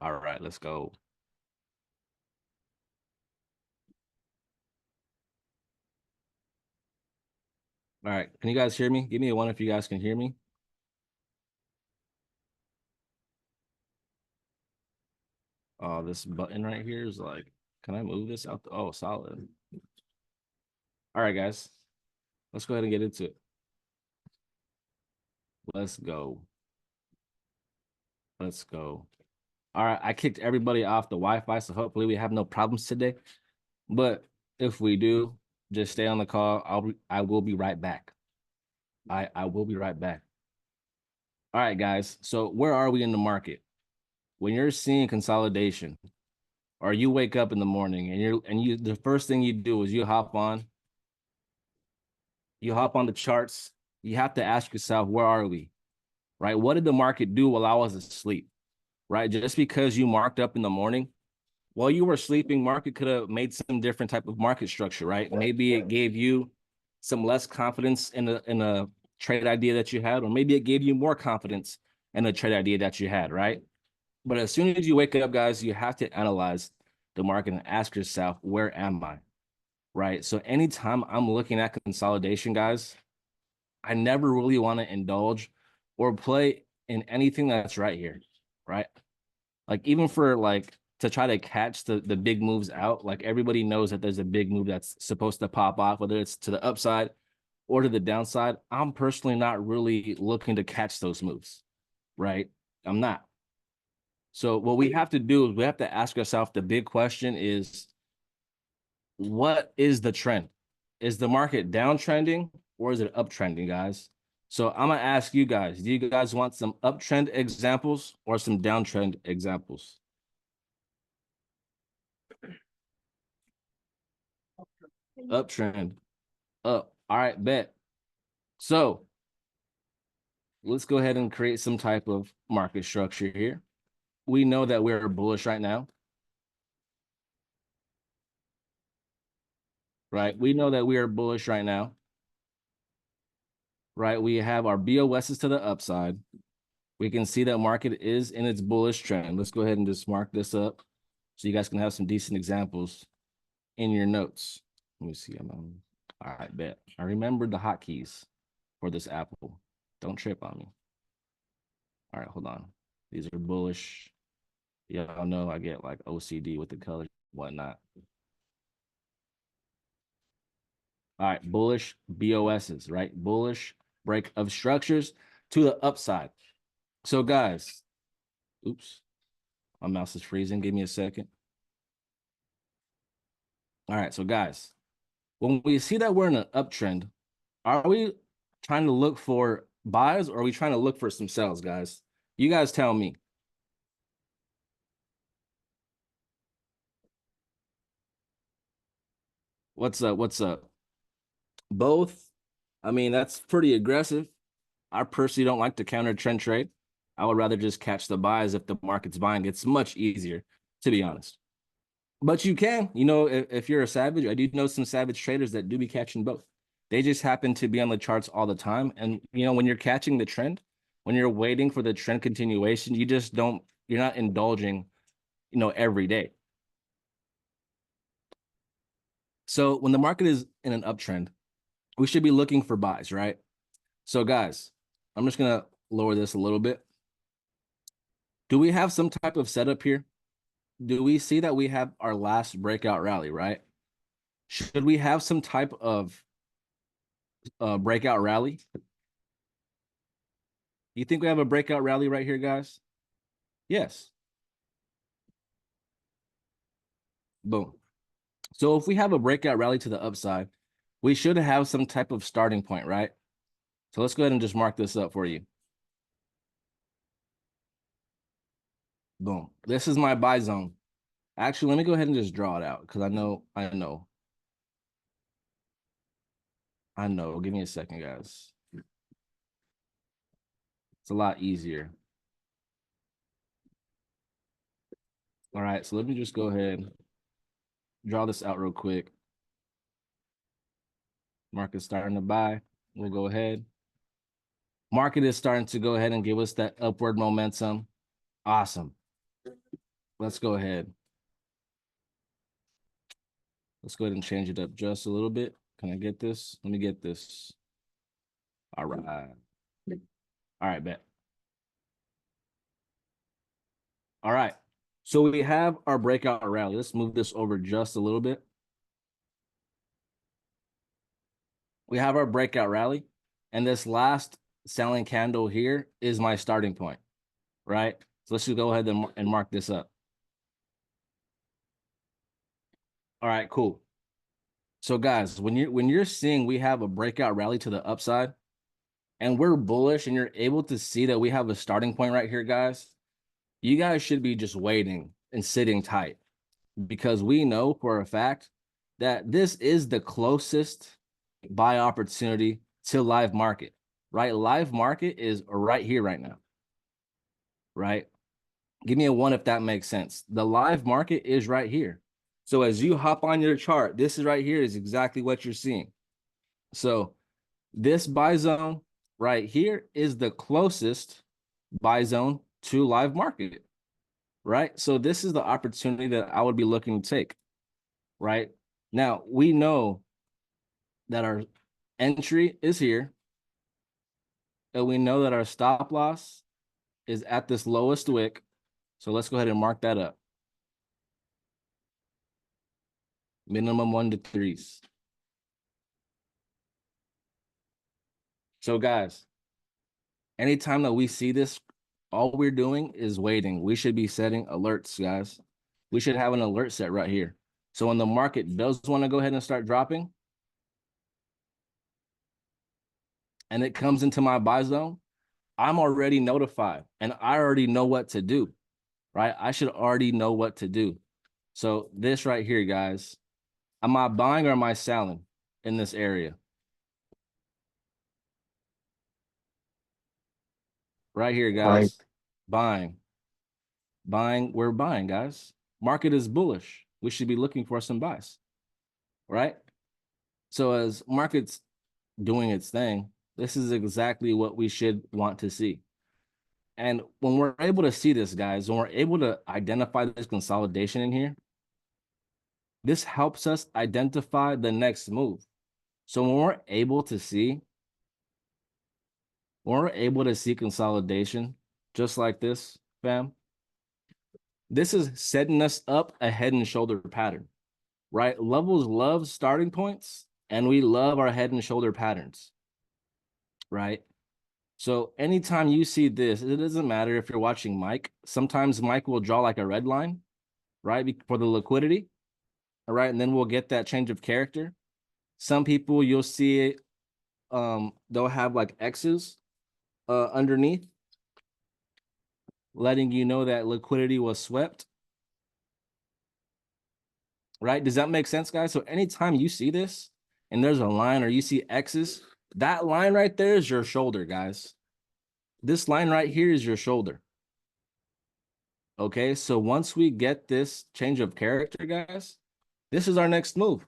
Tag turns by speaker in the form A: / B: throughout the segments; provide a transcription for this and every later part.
A: All right, let's go. All right, can you guys hear me? Give me a one if you guys can hear me. Oh, this button right here is like, can I move this out? Oh, solid. All right, guys, let's go ahead and get into it. Let's go. Let's go. All right, I kicked everybody off the Wi-Fi, so hopefully we have no problems today. But if we do, just stay on the call. I will be right back. I will be right back. All right, guys. So where are we in the market? When you're seeing consolidation, or you wake up in the morning and you the first thing you do is you hop on the charts. You have to ask yourself, where are we? Right? What did the market do while I was asleep? Right? Just because you marked up in the morning, while you were sleeping, market could have made some different type of market structure, right? Maybe it gave you some less confidence in a trade idea that you had, or maybe it gave you more confidence in a trade idea that you had, right? But as soon as you wake up, guys, you have to analyze the market and ask yourself, where am I? Right. So anytime I'm looking at consolidation, guys, I never really want to indulge or play in anything that's right here. Right. Like even for like to try to catch the big moves out, like everybody knows that there's a big move that's supposed to pop off, whether it's to the upside or to the downside. I'm personally not really looking to catch those moves. Right. I'm not. So what we have to do is we have to ask ourselves the big question is, what is the trend? Is the market downtrending or is it uptrending, guys? So I'm gonna ask you guys, do you guys want some uptrend examples or some downtrend examples? Uptrend. Up. All right, bet. So let's go ahead and create some type of market structure here. We know that we're bullish right now, right? We know that we are bullish right now, right? We have our BOSs to the upside. We can see that market is in its bullish trend. Let's go ahead and just mark this up so you guys can have some decent examples in your notes. Let me see. All right, bet. I remembered the hotkeys for this apple. Don't trip on me. All right, hold on. These are bullish. Y'all know I get like OCD with the colors, whatnot. All right, bullish BOSs, right? Bullish break of structures to the upside. So, guys, oops, my mouse is freezing. Give me a second. All right, so guys, when we see that we're in an uptrend, are we trying to look for buys or are we trying to look for some sells, guys? You guys tell me. What's up? What's up? Both. I mean, that's pretty aggressive. I personally don't like to counter trend trade. I would rather just catch the buys if the market's buying. It's much easier, to be honest. But you can, if you're a savage, I do know some savage traders that do be catching both. They just happen to be on the charts all the time. And, when you're catching the trend, when you're waiting for the trend continuation, you're not indulging, every day. So when the market is in an uptrend, we should be looking for buys, right? So guys, I'm just going to lower this a little bit. Do we have some type of setup here? Do we see that we have our last breakout rally, right? Should we have some type of breakout rally? You think we have a breakout rally right here, guys? Yes. Boom. So if we have a breakout rally to the upside, we should have some type of starting point, right? So let's go ahead and just mark this up for you. Boom. This is my buy zone. Actually, let me go ahead and just draw it out because I know. Give me a second, guys. It's a lot easier. All right, so let me just go ahead, draw this out real quick. Market's starting to buy. We'll go ahead. Market is starting to go ahead and give us that upward momentum. Awesome. let's go ahead. Let's go ahead and change it up just a little bit. Can I get this? Let me get this. All right. All right, bet. All right. So we have our breakout rally. Let's move this over just a little bit. We have our breakout rally, and this last selling candle here is my starting point, right? So let's just go ahead and mark this up. All right, cool. So guys, when you're seeing we have a breakout rally to the upside and we're bullish and you're able to see that we have a starting point right here, guys, you guys should be just waiting and sitting tight because we know for a fact that this is the closest buy opportunity to live market, right? Live market is right here right now, right? Give me a one if that makes sense. The live market is right here. So as you hop on your chart, this is right here is exactly what you're seeing. So this buy zone right here is the closest buy zone to live market, right? So this is the opportunity that I would be looking to take, right? Now, we know that our entry is here, and we know that our stop loss is at this lowest wick. So let's go ahead and mark that up. Minimum 1 to 3s. So guys, anytime that we see this, all we're doing is waiting. We should be setting alerts, guys. We should have an alert set right here. So when the market does want to go ahead and start dropping, and it comes into my buy zone, I'm already notified and I already know what to do, right? I should already know what to do. So this right here, guys, am I buying or am I selling in this area? Right here, guys, buying. We're buying, guys. Market is bullish. We should be looking for some buys, right? So as market's doing its thing, this is exactly what we should want to see. And when we're able to see this, guys, when we're able to identify this consolidation in here, this helps us identify the next move. So when we're able to see consolidation just like this, fam, this is setting us up a head and shoulder pattern, right? Levels love starting points, and we love our head and shoulder patterns, right? So anytime you see this, it doesn't matter if you're watching Mike. Sometimes Mike will draw like a red line, right, for the liquidity, all right, and then we'll get that change of character. Some people you'll see it, they'll have like X's underneath, letting you know that liquidity was swept. Right? Does that make sense, guys? So anytime you see this and there's a line or you see X's, that line right there is your shoulder, guys. This line right here is your shoulder. Okay, so once we get this change of character, guys, this is our next move.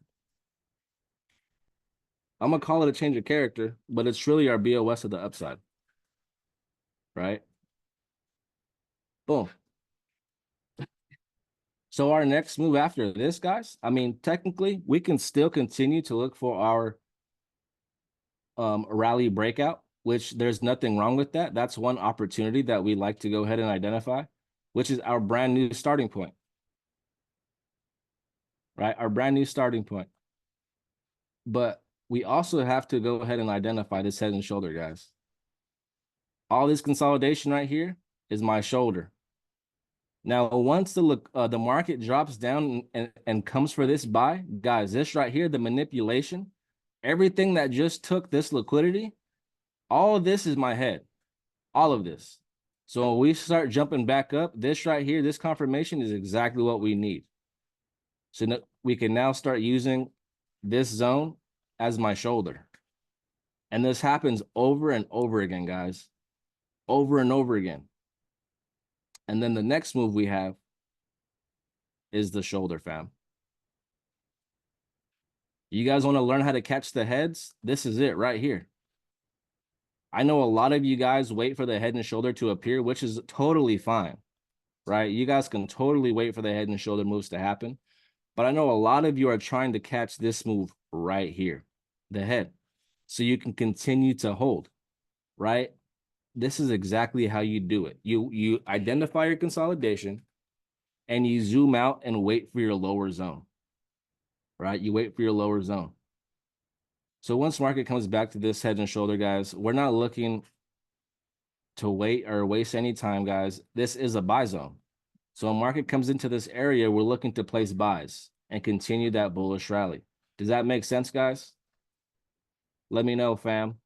A: I'm gonna call it a change of character, but it's really our BOS of the upside, right? Boom. So our next move after this, guys, I mean, technically, we can still continue to look for our rally breakout, which there's nothing wrong with that. That's one opportunity that we like to go ahead and identify, which is our brand new starting point, right? Our brand new starting point. But we also have to go ahead and identify this head and shoulder, guys. All this consolidation right here is my shoulder. Now, once the market drops down and comes for this buy, guys, this right here, the manipulation, everything that just took this liquidity, all of this is my head, all of this. So when we start jumping back up, this right here, this confirmation is exactly what we need. So we can now start using this zone as my shoulder. And this happens over and over again, guys, over and over again. And then the next move we have is the shoulder, fam. You guys want to learn how to catch the heads? This is it right here. I know a lot of you guys wait for the head and shoulder to appear, which is totally fine. right? You guys can totally wait for the head and shoulder moves to happen. But I know a lot of you are trying to catch this move right here, the head, so you can continue to hold, right? This is exactly how you do it. You identify your consolidation and you zoom out and wait for your lower zone, right? You wait for your lower zone. So once market comes back to this head and shoulder, guys, we're not looking to wait or waste any time, guys. This is a buy zone. So when market comes into this area, we're looking to place buys and continue that bullish rally. Does that make sense, guys? Let me know, fam.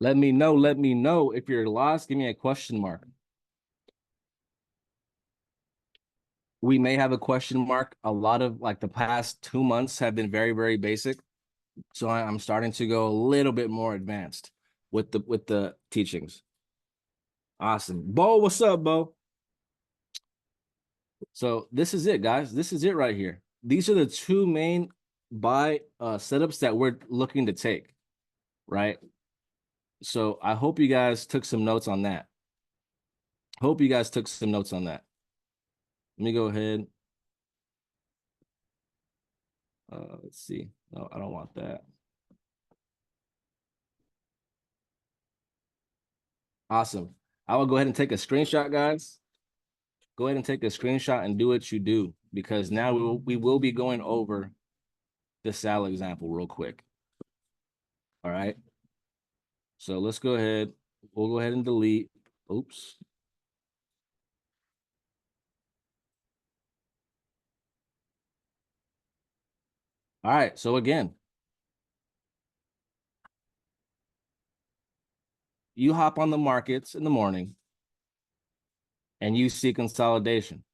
A: Let me know. Let me know. If you're lost, give me a question mark. We may have a question mark. A lot of like the past 2 months have been very, very basic. So I'm starting to go a little bit more advanced with the teachings. Awesome. Bo, what's up, Bo? So this is it, guys. This is it right here. These are the two main buy setups that we're looking to take, right? So I hope you guys took some notes on that. Hope you guys took some notes on that. Let me go ahead. Let's see. No, I don't want that. Awesome. I will go ahead and take a screenshot, guys. Go ahead and take a screenshot and do what you do, because now we will be going over the Sal example real quick. All right. So let's go ahead. We'll go ahead and delete. Oops. All right. So again, you hop on the markets in the morning and you see consolidation,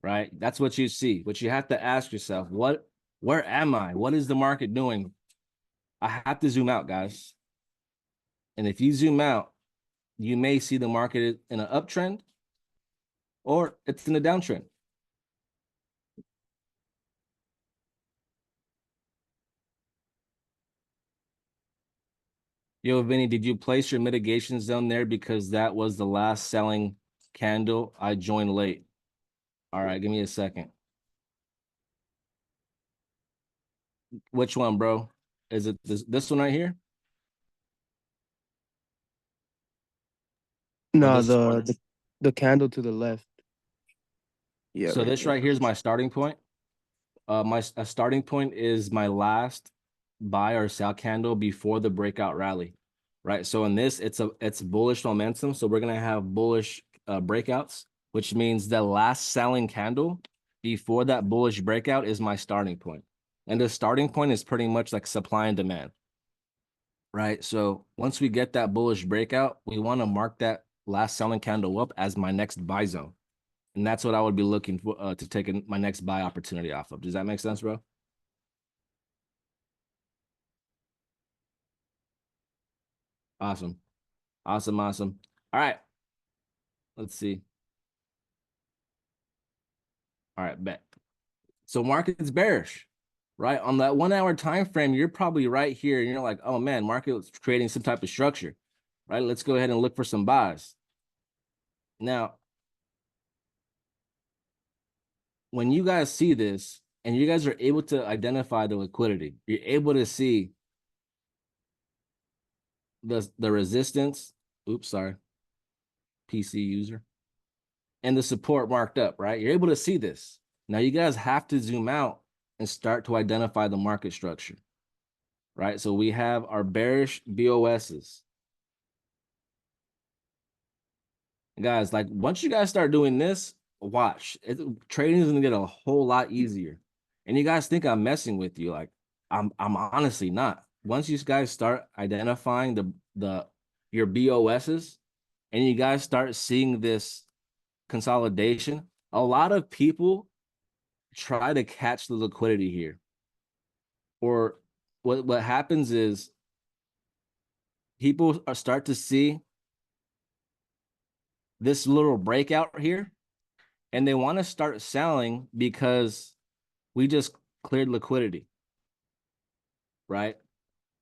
A: right? That's what you see. But you have to ask yourself, where am I? What is the market doing? I have to zoom out, guys. And if you zoom out, you may see the market in an uptrend or it's in a downtrend. Yo, Vinny, did you place your mitigation zone there because that was the last selling candle? I joined late. All right, give me a second. Which one, bro? Is it this one right here? Or
B: No,
A: this?
B: the candle to the left. Yeah,
A: So
B: right
A: this
B: there.
A: right here is my starting point. My starting point is my last buy or sell candle before the breakout rally, right? So in this, it's bullish momentum. So we're gonna have bullish breakouts, which means the last selling candle before that bullish breakout is my starting point. And the starting point is pretty much like supply and demand, right? So once we get that bullish breakout, we want to mark that last selling candle up as my next buy zone. And that's what I would be looking for to take my next buy opportunity off of. Does that make sense, bro? Awesome. Awesome. Awesome. All right. Let's see. All right, bet. So market's bearish, right? On that 1 hour time frame, you're probably right here and you're like, oh man, market's creating some type of structure, right? Let's go ahead and look for some buys. Now, when you guys see this and you guys are able to identify the liquidity, you're able to see the resistance. Oops, sorry. PC user. And the support marked up, right? You're able to see this. Now you guys have to zoom out and start to identify the market structure, right? So we have our bearish BOSs. Guys, like once you guys start doing this, watch. Trading is gonna get a whole lot easier. And you guys think I'm messing with you. Like I'm honestly not. Once you guys start identifying the your BOSs and you guys start seeing this consolidation, a lot of people try to catch the liquidity here. Or what happens is people start to see this little breakout here and they want to start selling because we just cleared liquidity, right?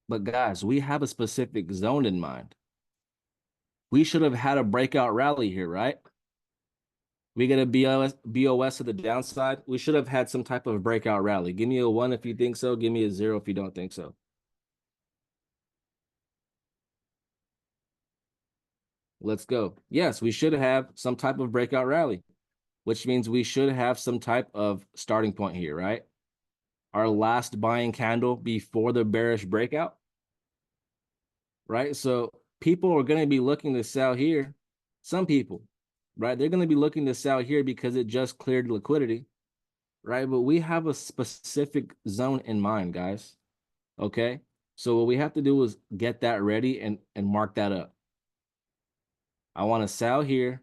A: But guys, we have a specific zone in mind. We should have had a breakout rally here, right? We get a BOS to the downside. We should have had some type of breakout rally. Give me a 1 if you think so. Give me a 0 if you don't think so. Let's go. Yes, we should have some type of breakout rally, which means we should have some type of starting point here, right? Our last buying candle before the bearish breakout, right? So people are going to be looking to sell here. Some people, right? They're going to be looking to sell here because it just cleared liquidity, right? But we have a specific zone in mind, guys. Okay. So what we have to do is get that ready and mark that up. I want to sell here.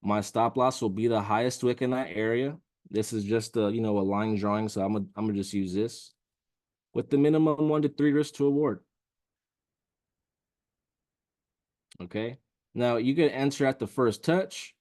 A: My stop loss will be the highest wick in that area. This is just a, a line drawing, so I'm gonna just use this with the minimum 1 to 3 risk to reward. Okay. Now you can enter at the first touch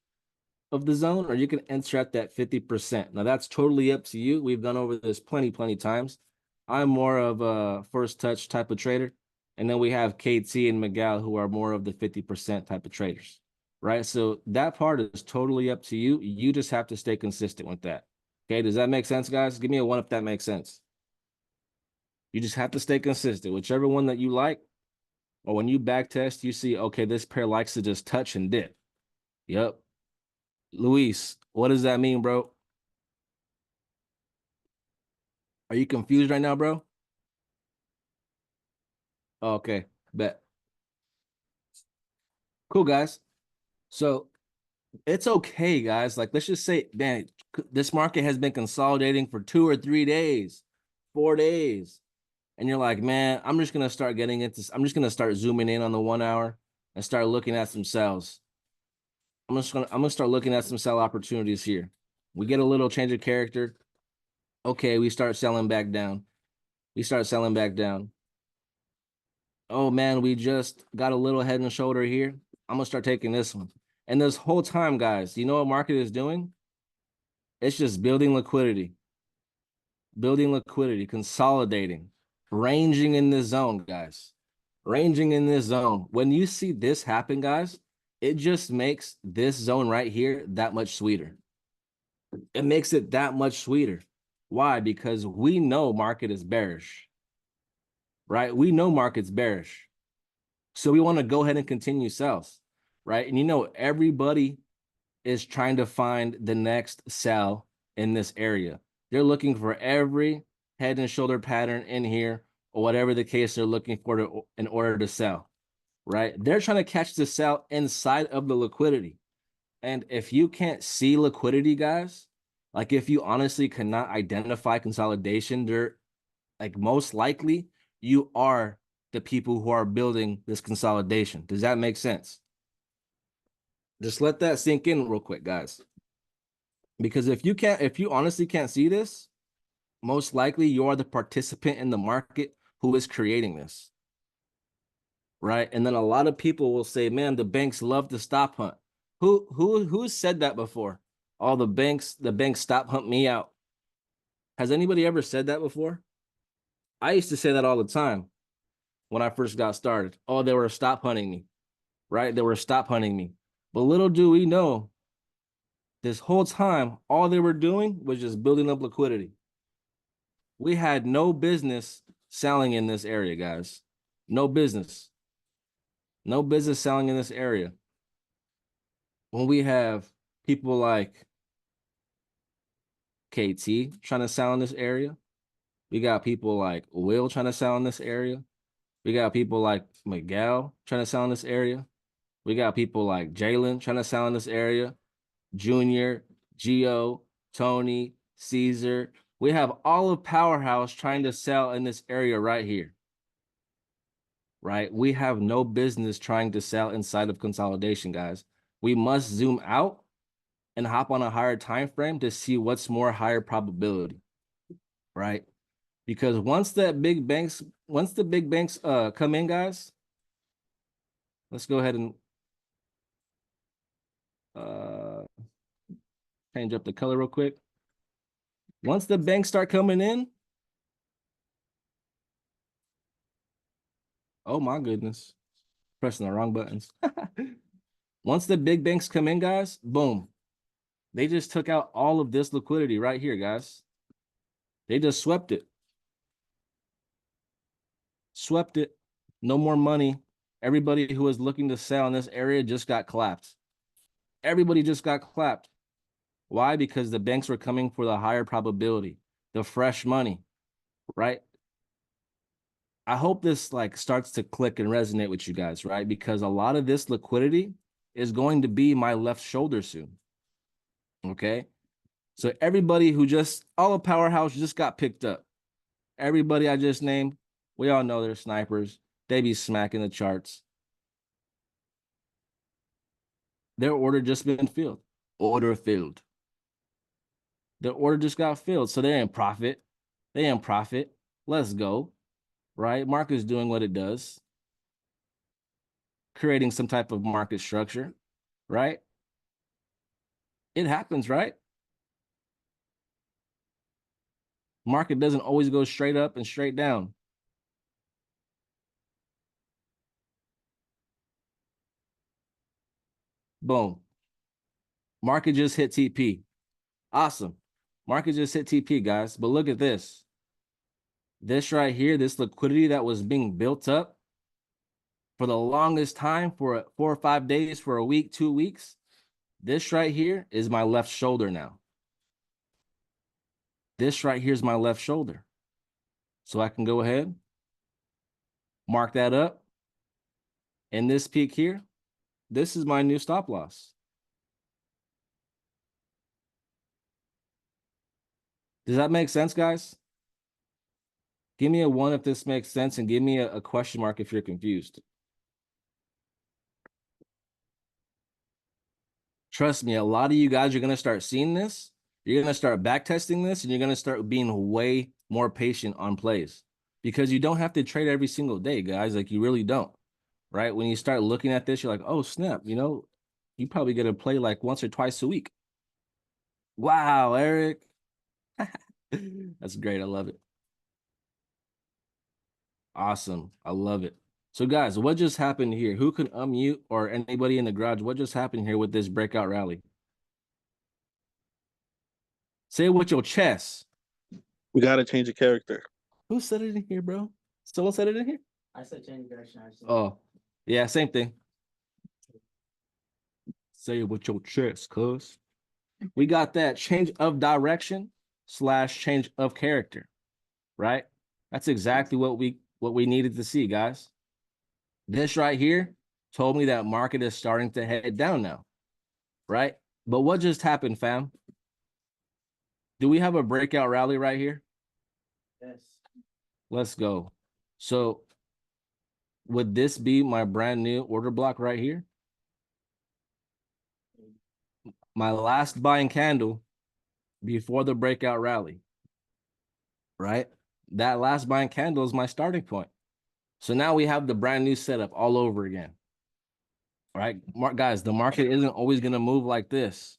A: of the zone, or you can enter at that 50%. Now that's totally up to you. We've done over this plenty times. I'm more of a first touch type of trader. And then we have KT and Miguel who are more of the 50% type of traders. Right. So that part is totally up to you. You just have to stay consistent with that. Okay. Does that make sense, guys? Give me a 1 if that makes sense. You just have to stay consistent. Whichever one that you like, or when you back test, you see, okay, this pair likes to just touch and dip. Yep. Luis, what does that mean, bro? Are you confused right now, bro? Oh, okay, bet. Cool, guys. So it's okay, guys. Like, let's just say, man, this market has been consolidating for 2 or 3 days, 4 days. And you're like, man, I'm just gonna start getting into I'm just gonna start zooming in on the 1 hour and start looking at some sells. I'm gonna start looking at some sell opportunities here. We get a little change of character. Okay, we start selling back down. We start selling back down. Oh man, we just got a little head and shoulder here. I'm gonna start taking this one. And this whole time, guys, you know what market is doing? It's just building liquidity, consolidating, ranging in this zone, guys. Ranging in this zone. When you see this happen, guys, it just makes this zone right here that much sweeter. It makes it that much sweeter. Why? Because we know market is bearish, right? We know market's bearish. So we want to go ahead and continue sales, right? And everybody is trying to find the next sell in this area. They're looking for every head and shoulder pattern in here, or whatever the case they're looking for in order to sell, right? They're trying to catch the sell inside of the liquidity. And if you can't see liquidity, guys, like if you honestly cannot identify consolidation, they're like most likely you are the people who are building this consolidation. Does that make sense? Just let that sink in real quick, guys. Because if you honestly can't see this, most likely you're the participant in the market who is creating this. Right. And then a lot of people will say, man, the banks love to stop hunt. Who's said that before? Oh, the banks stop hunt me out. Has anybody ever said that before? I used to say that all the time when I first got started. Oh, they were stop hunting me, right? They were stop hunting me. But little do we know, this whole time, all they were doing was just building up liquidity. We had no business selling in this area, guys. No business. No business selling in this area. When we have people like KT trying to sell in this area, we got people like Will trying to sell in this area. We got people like Miguel trying to sell in this area. We got people like Jalen trying to sell in this area. Junior, Gio, Tony, Caesar. We have all of Powerhouse trying to sell in this area right here. Right? We have no business trying to sell inside of consolidation, guys. We must zoom out and hop on a higher time frame to see what's more higher probability, right? Because once the big banks come in, guys, let's go ahead and uh change up the color real quick. Once the banks start coming in, oh my goodness. Pressing the wrong buttons. Once the big banks come in, guys, boom. They just took out all of this liquidity right here, guys. They just swept it. Swept it. No more money. Everybody who was looking to sell in this area just got clapped. Everybody just got clapped. Why? Because the banks were coming for the higher probability, the fresh money, right? I hope this like starts to click and resonate with you guys, right? Because a lot of this liquidity is going to be my left shoulder soon. Okay. So everybody who just all of Powerhouse just got picked up. Everybody I just named, we all know they're snipers. They be smacking the charts. Their order just been filled. Order filled. Their order just got filled. So they're in profit. They in profit. Let's go. Right? Market's doing what it does. Creating some type of market structure. Right? It happens, right? Market doesn't always go straight up and straight down. Boom. Market just hit TP. Awesome. Market just hit TP, guys. But look at this. This right here, this liquidity that was being built up for the longest time, for 4 or 5 days, for a week, 2 weeks. This right here is my left shoulder now. This right here is my left shoulder. So I can go ahead, mark that up. And this peak here, this is my new stop loss. Does that make sense, guys? Give me a 1 if this makes sense, and give me a question mark if you're confused. Trust me, a lot of you guys are going to start seeing this. You're going to start back testing this, and you're going to start being way more patient on plays, because you don't have to trade every single day, guys. Like, you really don't, right? When you start looking at this, you're like, oh, snap, you probably get to play like once or twice a week. Wow, Eric. That's great. I love it. Awesome. I love it. So, guys, what just happened here? Who can unmute, or anybody in the garage? What just happened here with this breakout rally? Say it with your chest.
C: We gotta change the character.
A: Who said it in here, bro? Someone said it in here?
D: I said change direction.
A: Oh, yeah, same thing. Say it with your chest, cuz. We got that change of direction / change of character, right? That's exactly what we needed to see, guys. This right here told me that market is starting to head down now, right? But what just happened, fam? Do we have a breakout rally right here?
D: Yes.
A: Let's go. So would this be my brand new order block right here? My last buying candle before the breakout rally, right? That last buying candle is my starting point. So now we have the brand new setup all over again, right? Guys, the market isn't always going to move like this,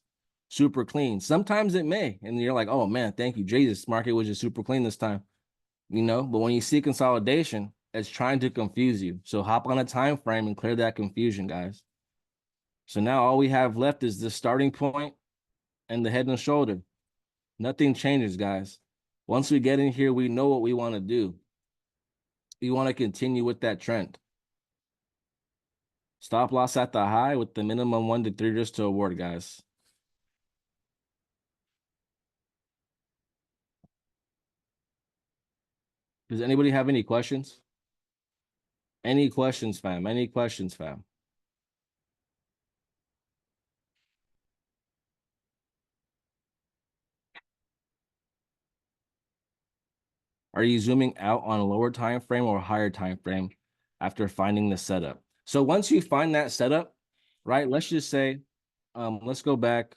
A: super clean. Sometimes it may, and you're like, oh man, thank you, Jesus, market was just super clean this time, but when you see consolidation, it's trying to confuse you. So hop on a time frame and clear that confusion, guys. So now all we have left is the starting point and the head and shoulder. Nothing changes, guys. Once we get in here, we know what we want to do. We want to continue with that trend. Stop loss at the high with the minimum 1 to 3 just to award, guys. Does anybody have any questions? Any questions, fam? Any questions, fam? Are you zooming out on a lower time frame or higher time frame after finding the setup? So once you find that setup, right, let's just say, let's go back.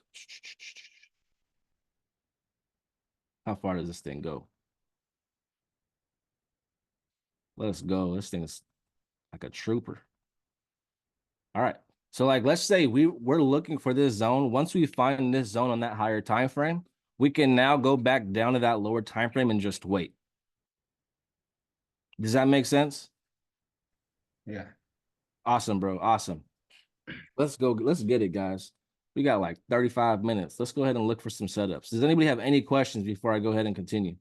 A: How far does this thing go? Let's go. This thing is like a trooper. All right. So like, let's say we're looking for this zone. Once we find this zone on that higher time frame, we can now go back down to that lower time frame and just wait. Does that make sense?
D: Yeah.
A: Awesome, bro. Awesome. Let's go. Let's get it, guys. We got like 35 minutes. Let's go ahead and look for some setups. Does anybody have any questions before I go ahead and continue?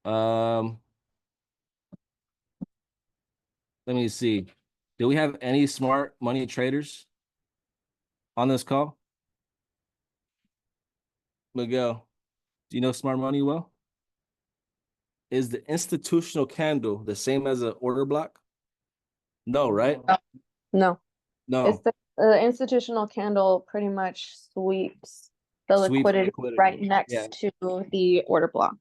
A: Um, let me see. Do we have any smart money traders on this call? Miguel, do you know smart money well? Is the institutional candle the same as an order block? No, right?
E: No, it's
A: No.
E: the institutional candle pretty much sweeps the
A: Sweeps
E: liquidity right next
A: Yeah.
E: to the order block.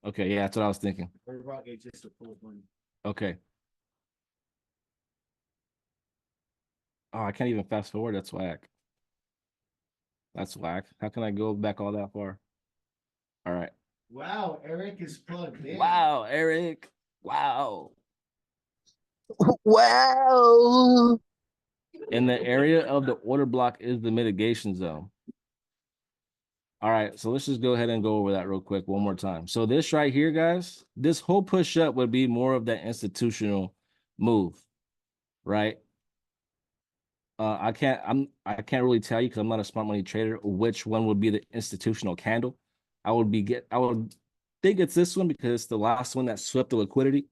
A: Okay, yeah, that's what I was thinking.
D: Order block is just a pool of money.
A: Okay. Oh, I can't even fast forward. That's whack. That's whack. How can I go back all that far? All right.
D: Wow, Eric is plugged in.
A: Wow, Eric. Wow.
B: Wow.
A: And the area of the order block is the mitigation zone. All right, so let's just go ahead and go over that real quick one more time. So this right here, guys, this whole push up would be more of that institutional move, right? I can't really tell you because I'm not a smart money trader which one would be the institutional candle. I would think it's this one because it's the last one that swept the liquidity.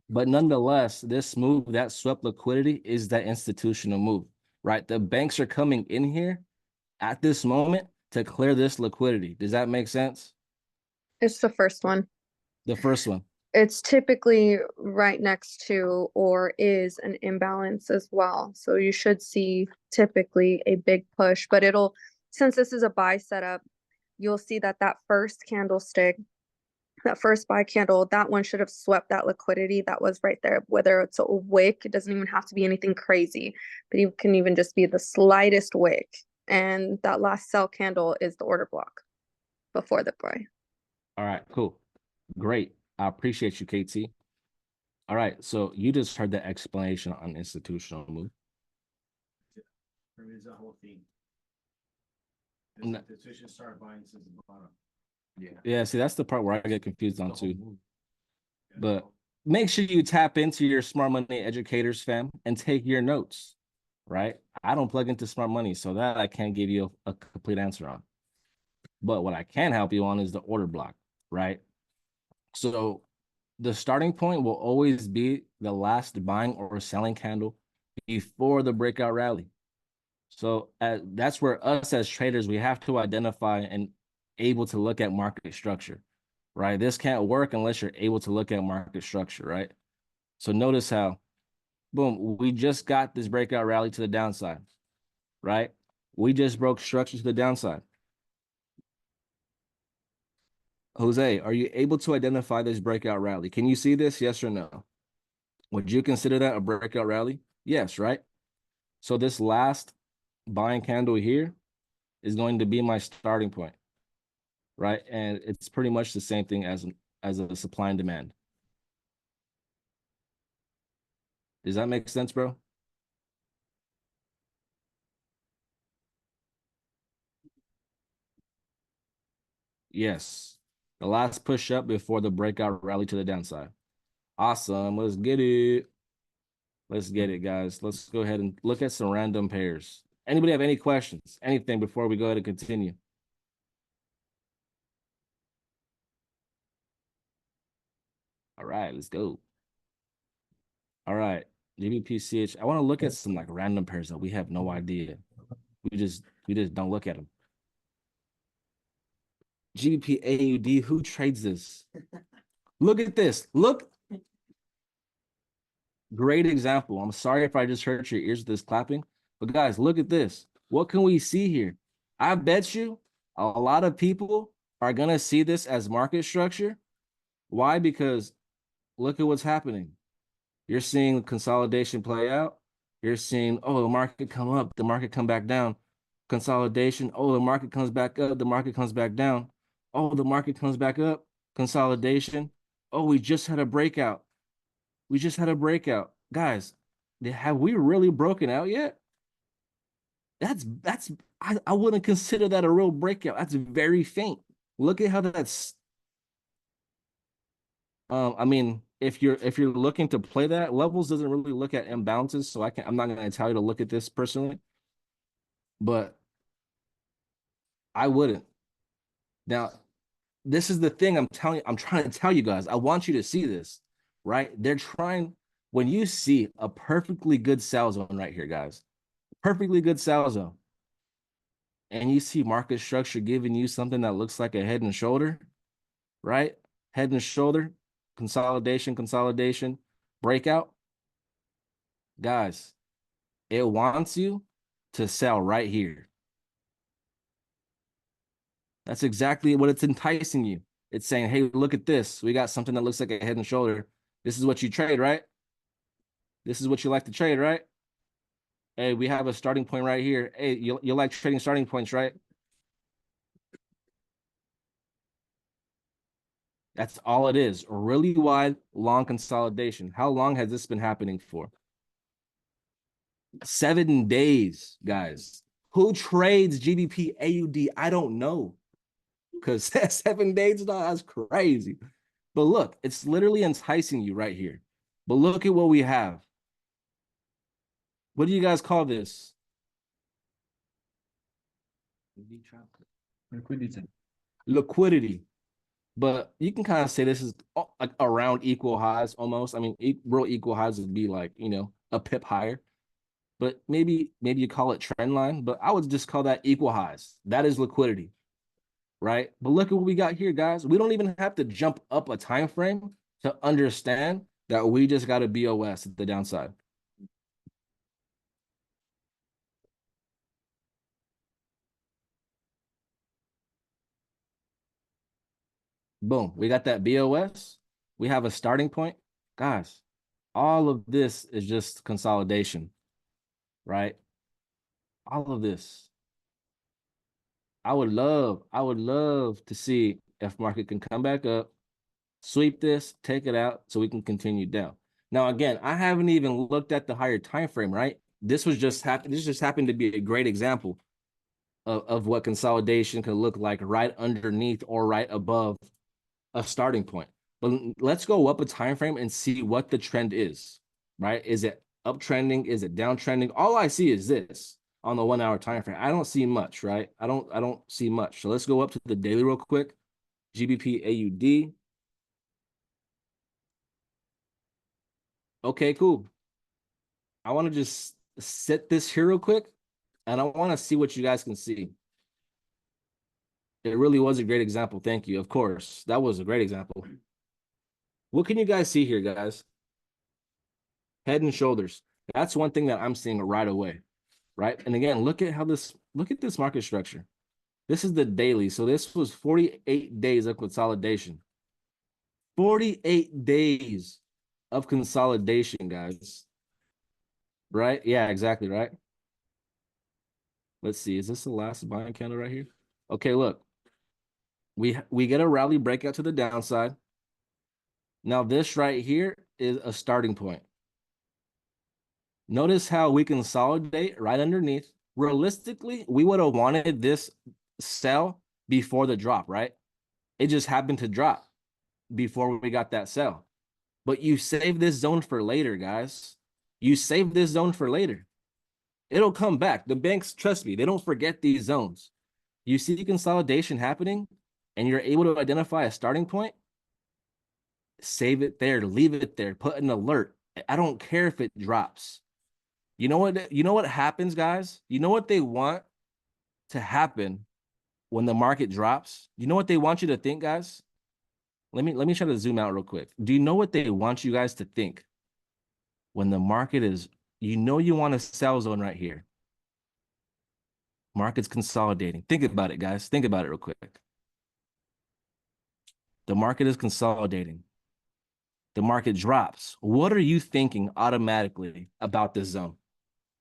A: But nonetheless, this move that swept liquidity is that institutional move, right? The banks are coming in here at this moment to clear this liquidity. Does that make sense?
E: It's the first one.
A: The first one.
E: It's typically right next to or is an imbalance as well. So you should see typically a big push, but since this is a buy setup, you'll see that first candlestick, that first buy candle, that one should have swept that liquidity that was right there. Whether it's a wick, it doesn't even have to be anything crazy, but it can even just be the slightest wick. And that last sell candle is the order block before the buy.
A: All right, cool. Great. I appreciate you, KT. All right, so you just heard the explanation on institutional move.
D: There is a whole thing.
A: No.
D: The institution start buying since the bottom.
A: Yeah, see, that's the part where I get confused on too. But make sure you tap into your smart money educators, fam, and take your notes, right? I don't plug into smart money, so that I can't give you a complete answer on. But what I can help you on is the order block, right? So the starting point will always be the last buying or selling candle before the breakout rally. So that's where us as traders, we have to identify and able to look at market structure, right? This can't work unless you're able to look at market structure, right? So notice how, boom, we just got this breakout rally to the downside, right? We just broke structure to the downside. Jose, are you able to identify this breakout rally? Can you see this? Yes or no? Would you consider that a breakout rally? Yes, right? So this last buying candle here is going to be my starting point, right? And it's pretty much the same thing as a supply and demand. Does that make sense, bro? Yes. The last push up before the breakout rally to the downside. Awesome. Let's get it. Let's get it, guys. Let's go ahead and look at some random pairs. Anybody have any questions? Anything before we go ahead and continue? All right, let's go. All right, GBPCH. I want to look at some like random pairs that we have no idea. We just don't look at them. GBP AUD, who trades this? Look at this. Look. Great example. I'm sorry if I just hurt your ears with this clapping, but guys, look at this. What can we see here? I bet you a lot of people are gonna see this as market structure. Why? Because look at what's happening. You're seeing consolidation play out. You're seeing, oh, the market come up, the market come back down. Consolidation. Oh, the market comes back up, the market comes back down. Oh, the market comes back up. Consolidation. Oh, we just had a breakout. We just had a breakout. Guys, have we really broken out yet? I wouldn't consider that a real breakout. That's very faint. Look at how that's I mean, if you're looking to play that, levels doesn't really look at imbalances, so I'm not gonna tell you to look at this personally, but I wouldn't. Now, this is the thing I'm trying to tell you guys. I want you to see this, right? They're trying when you see a perfectly good sell zone right here, guys, perfectly good sell zone, and you see market structure giving you something that looks like a head and shoulder, right? Head and shoulder, consolidation, breakout. Guys, it wants you to sell right here. That's exactly what it's enticing you. It's saying, hey, look at this. We got something that looks like a head and shoulder. This is what you trade, right? This is what you like to trade, right? Hey, we have a starting point right here. Hey, you like trading starting points, right? That's all it is. Really wide, long consolidation. How long has this been happening for? 7 days, guys. Who trades GBP AUD? I don't know. Because 7 days, that's crazy. But look, it's literally enticing you right here. But look at what we have. What do you guys call this? Liquidity. But you can kind of say this is like around equal highs almost. I mean, real equal highs would be like, a pip higher. But maybe you call it trend line, but I would just call that equal highs. That is liquidity, right? But look at what we got here, guys. We don't even have to jump up a time frame to understand that we just got a BOS at the downside. Boom, we got that BOS. We have a starting point. Guys, all of this is just consolidation, right? All of this. I would love to see if market can come back up, sweep this, take it out so we can continue down. Now, again, I haven't even looked at the higher time frame, right? This just happened to be a great example of what consolidation can look like right underneath or right above a starting point. But let's go up a time frame and see what the trend is, right? Is it uptrending? Is it downtrending? All I see is this on the 1 hour time frame. I don't see much, right? I don't see much. So let's go up to the daily real quick. GBP AUD. Okay, cool. I want to just set this here real quick, and I want to see what you guys can see. It really was a great example. Thank you. Of course, that was a great example. What can you guys see here, guys? Head and shoulders. That's one thing that I'm seeing right away, right? And again, look at this market structure. This is the daily. So this was 48 days of consolidation. 48 days of consolidation, guys. Right? Yeah, exactly, right? Let's see. Is this the last buying candle right here? Okay, look. We get a rally breakout to the downside. Now this right here is a starting point. Notice how we consolidate right underneath. Realistically, we would have wanted this sell before the drop, right? It just happened to drop before we got that sell. But you save this zone for later, guys. You save this zone for later. It'll come back. The banks, trust me, they don't forget these zones. You see consolidation happening and you're able to identify a starting point, save it there, leave it there, put an alert. I don't care if it drops. You know what happens, guys? You know what they want to happen when the market drops? You know what they want you to think, guys? Let me try to zoom out real quick. Do you know what they want you guys to think when the market is, you want a sell zone right here. Market's consolidating. Think about it, guys. Think about it real quick. The market is consolidating. The market drops. What are you thinking automatically about this zone?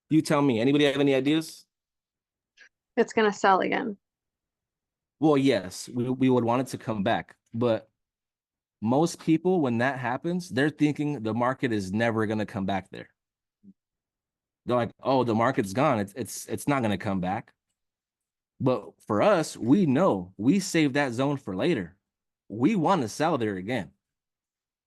A: You tell me. Anybody have any ideas?
E: It's gonna sell again.
A: Well, yes, we would want it to come back, but most people, when that happens, they're thinking the market is never going to come back there. They're like, oh, the market's gone. It's not going to come back. But for us, we know we save that zone for later. We want to sell there again.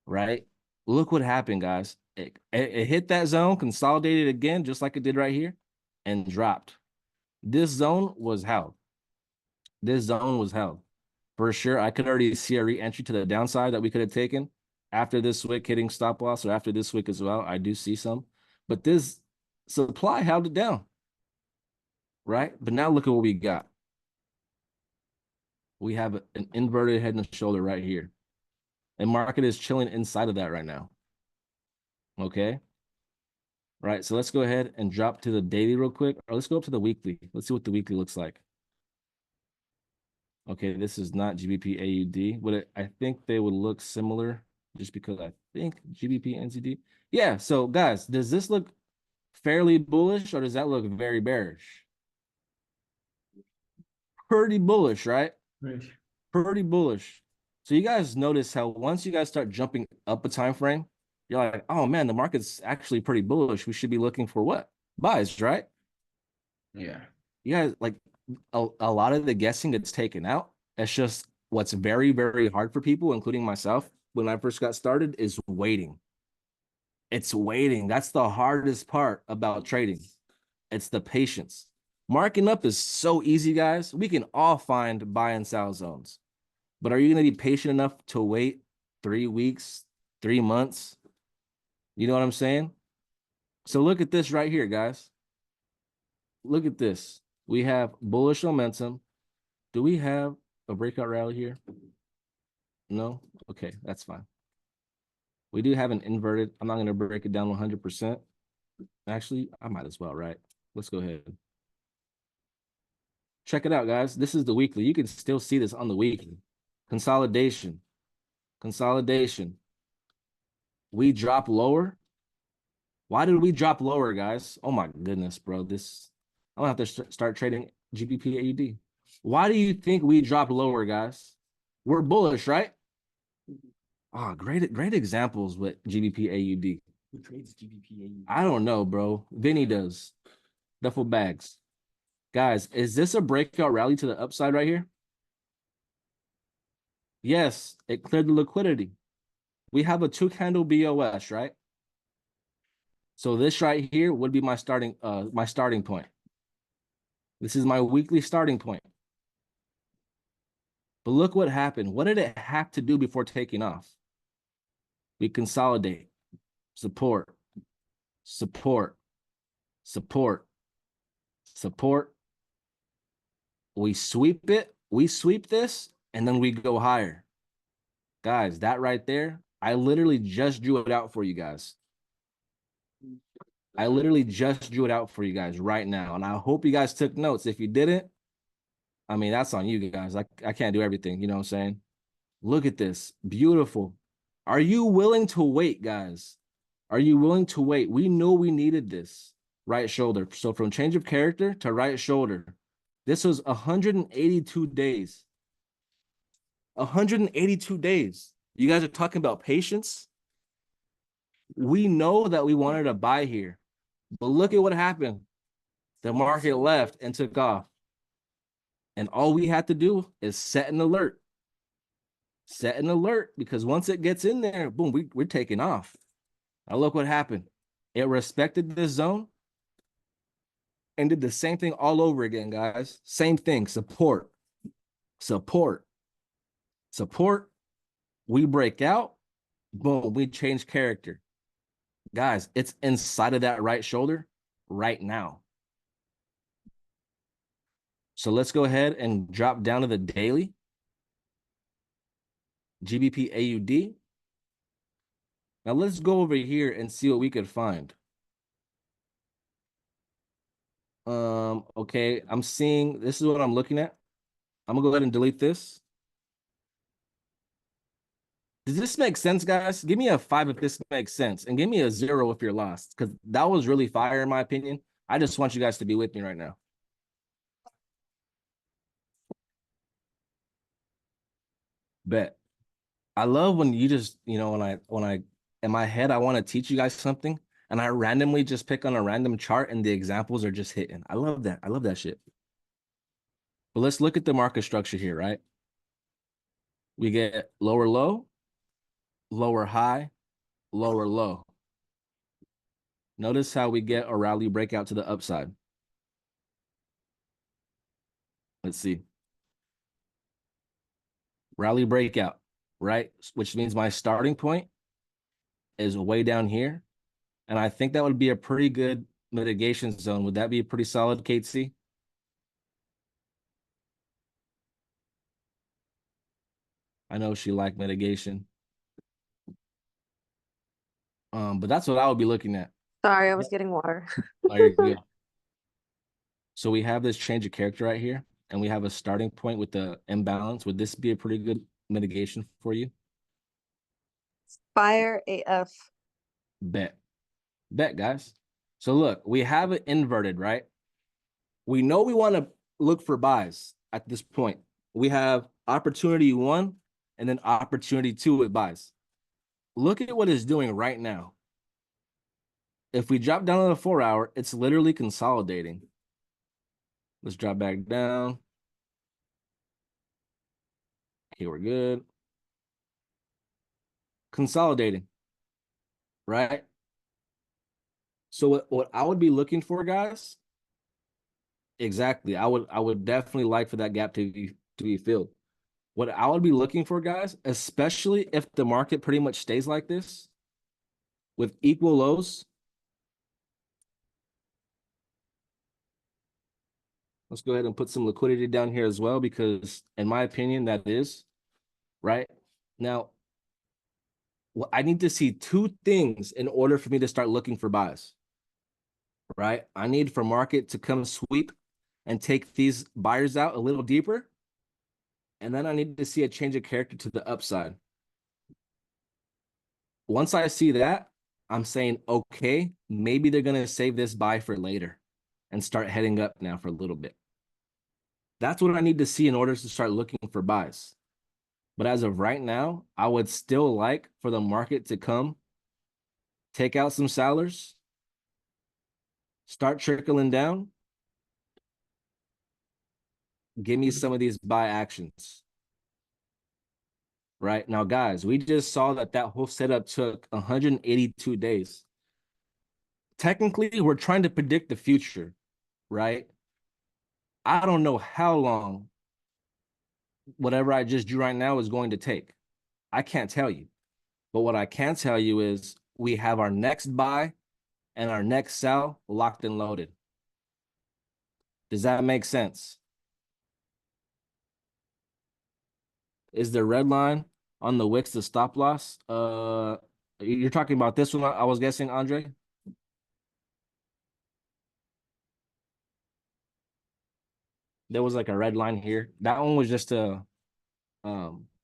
A: right? Look what happened, guys. It hit that zone, consolidated again, just like it did right here, and dropped. This zone was held. This zone was held. For sure, I could already see a re-entry to the downside that we could have taken after this wick hitting stop loss or after this wick as well. I do see some. But this supply held it down, right? But now look at what we got. We have an inverted head and shoulder right here. And market is chilling inside of that right now. Okay. Right. So let's go ahead and drop to the daily real quick. Or let's go up to the weekly. Let's see what the weekly looks like. Okay, this is not GBP AUD. I think they would look similar just because I think GBP NZD. Yeah, so guys, does this look fairly bullish or does that look very bearish? Pretty bullish, right?
D: Right.
A: Pretty bullish. So you guys notice how once you guys start jumping up a time frame, you're like, oh man, the market's actually pretty bullish. We should be looking for what? Buys, right?
F: Yeah.
A: You guys like a lot of the guessing gets taken out. It's just what's very, very hard for people, including myself, when I first got started, is waiting. It's waiting. That's the hardest part about trading. It's the patience. Marking up is so easy, guys. We can all find buy and sell zones. But are you going to be patient enough to wait 3 weeks, 3 months? You know what I'm saying? So look at this right here, guys. Look at this. We have bullish momentum. Do we have a breakout rally here? No? Okay, that's fine. We do have an inverted. I'm not going to break it down 100%. Actually, I might as well, right? Let's go ahead. Check it out, guys. This is the weekly. You can still see this on the weekly. Consolidation. Consolidation. We drop lower. Why did we drop lower, guys? Oh my goodness, bro. I'm gonna have to start trading GBP AUD. Why do you think we dropped lower, guys? We're bullish, right? Ah, great examples with GBP AUD.
D: Who trades GBP AUD?
A: I don't know, bro. Vinny does. Duffel bags. Guys, is this a breakout rally to the upside right here? Yes, it cleared the liquidity. We have a 2-candle BOS, right? So this right here would be my starting point. This is my weekly starting point. But look what happened. What did it have to do before taking off? We consolidate, support, support, support, support. We sweep this, and then we go higher. Guys, that right there, I literally just drew it out for you guys. I literally just drew it out for you guys right now. And I hope you guys took notes. If you didn't, I mean, that's on you guys. I can't do everything. You know what I'm saying? Look at this. Beautiful. Are you willing to wait, guys? Are you willing to wait? We know we needed this right shoulder. So from change of character to right shoulder, this was 182 days. 182 days. You guys are talking about patience. We know that we wanted to buy here, but look at what happened. The market left and took off. And all we had to do is set an alert. Set an alert, because once it gets in there, boom, we're taking off. Now look what happened. It respected this zone and did the same thing all over again, guys. Same thing. Support. Support. Support. We break out. Boom, we change character. Guys, it's inside of that right shoulder right now. So let's go ahead and drop down to the daily. GBP AUD. Now let's go over here and see what we could find. Okay, I'm seeing, this is what I'm looking at. I'm gonna go ahead and delete this. Does this make sense, guys? Give me a 5 if this makes sense, and give me a 0 if you're lost, because that was really fire in my opinion. I just want you guys to be with me right now. Bet. I love when you just, you know, when I in my head, I want to teach you guys something, and I randomly just pick on a random chart and the examples are just hitting. I love that. I love that shit. But let's look at the market structure here, right? We get lower low, lower high, lower low. Notice how we get a rally breakout to the upside. Let's see. Rally breakout, right? Which means my starting point is way down here. And I think that would be a pretty good mitigation zone. Would that be pretty solid, Kate C? I know she liked mitigation. But that's what I would be looking at.
E: Sorry, I was getting water.
A: Oh, you're good. So we have this change of character right here, and we have a starting point with the imbalance. Would this be a pretty good mitigation for you?
E: Fire AF.
A: Bet. Bet, guys. So look, we have it inverted, right? We know we want to look for buys at this point. We have opportunity 1 and then opportunity 2 with buys. Look at what it's doing right now. If we drop down to the 4-hour, it's literally consolidating. Let's drop back down. Okay, we're good. Consolidating, right? So what I would be looking for, guys, exactly. I would definitely like for that gap to be filled. What I would be looking for, guys, especially if the market pretty much stays like this with equal lows. Let's go ahead and put some liquidity down here as well, because in my opinion, that is right. Now, I need to see 2 things in order for me to start looking for buys, right? I need for market to come sweep and take these buyers out a little deeper. And then I need to see a change of character to the upside. Once I see that, I'm saying, okay, maybe they're going to save this buy for later and start heading up now for a little bit. That's what I need to see in order to start looking for buys. But as of right now, I would still like for the market to come, take out some sellers, start trickling down, give me some of these buy actions. Right now, guys, we just saw that whole setup took 182 days. Technically, we're trying to predict the future, right? I don't know how long whatever I just drew right now is going to take. I can't tell you. But what I can tell you is we have our next buy and our next sell locked and loaded. Does that make sense? Is the red line on the wicks the stop loss? You're talking about this one, I was guessing, Andre? There was like a red line here. That one was just to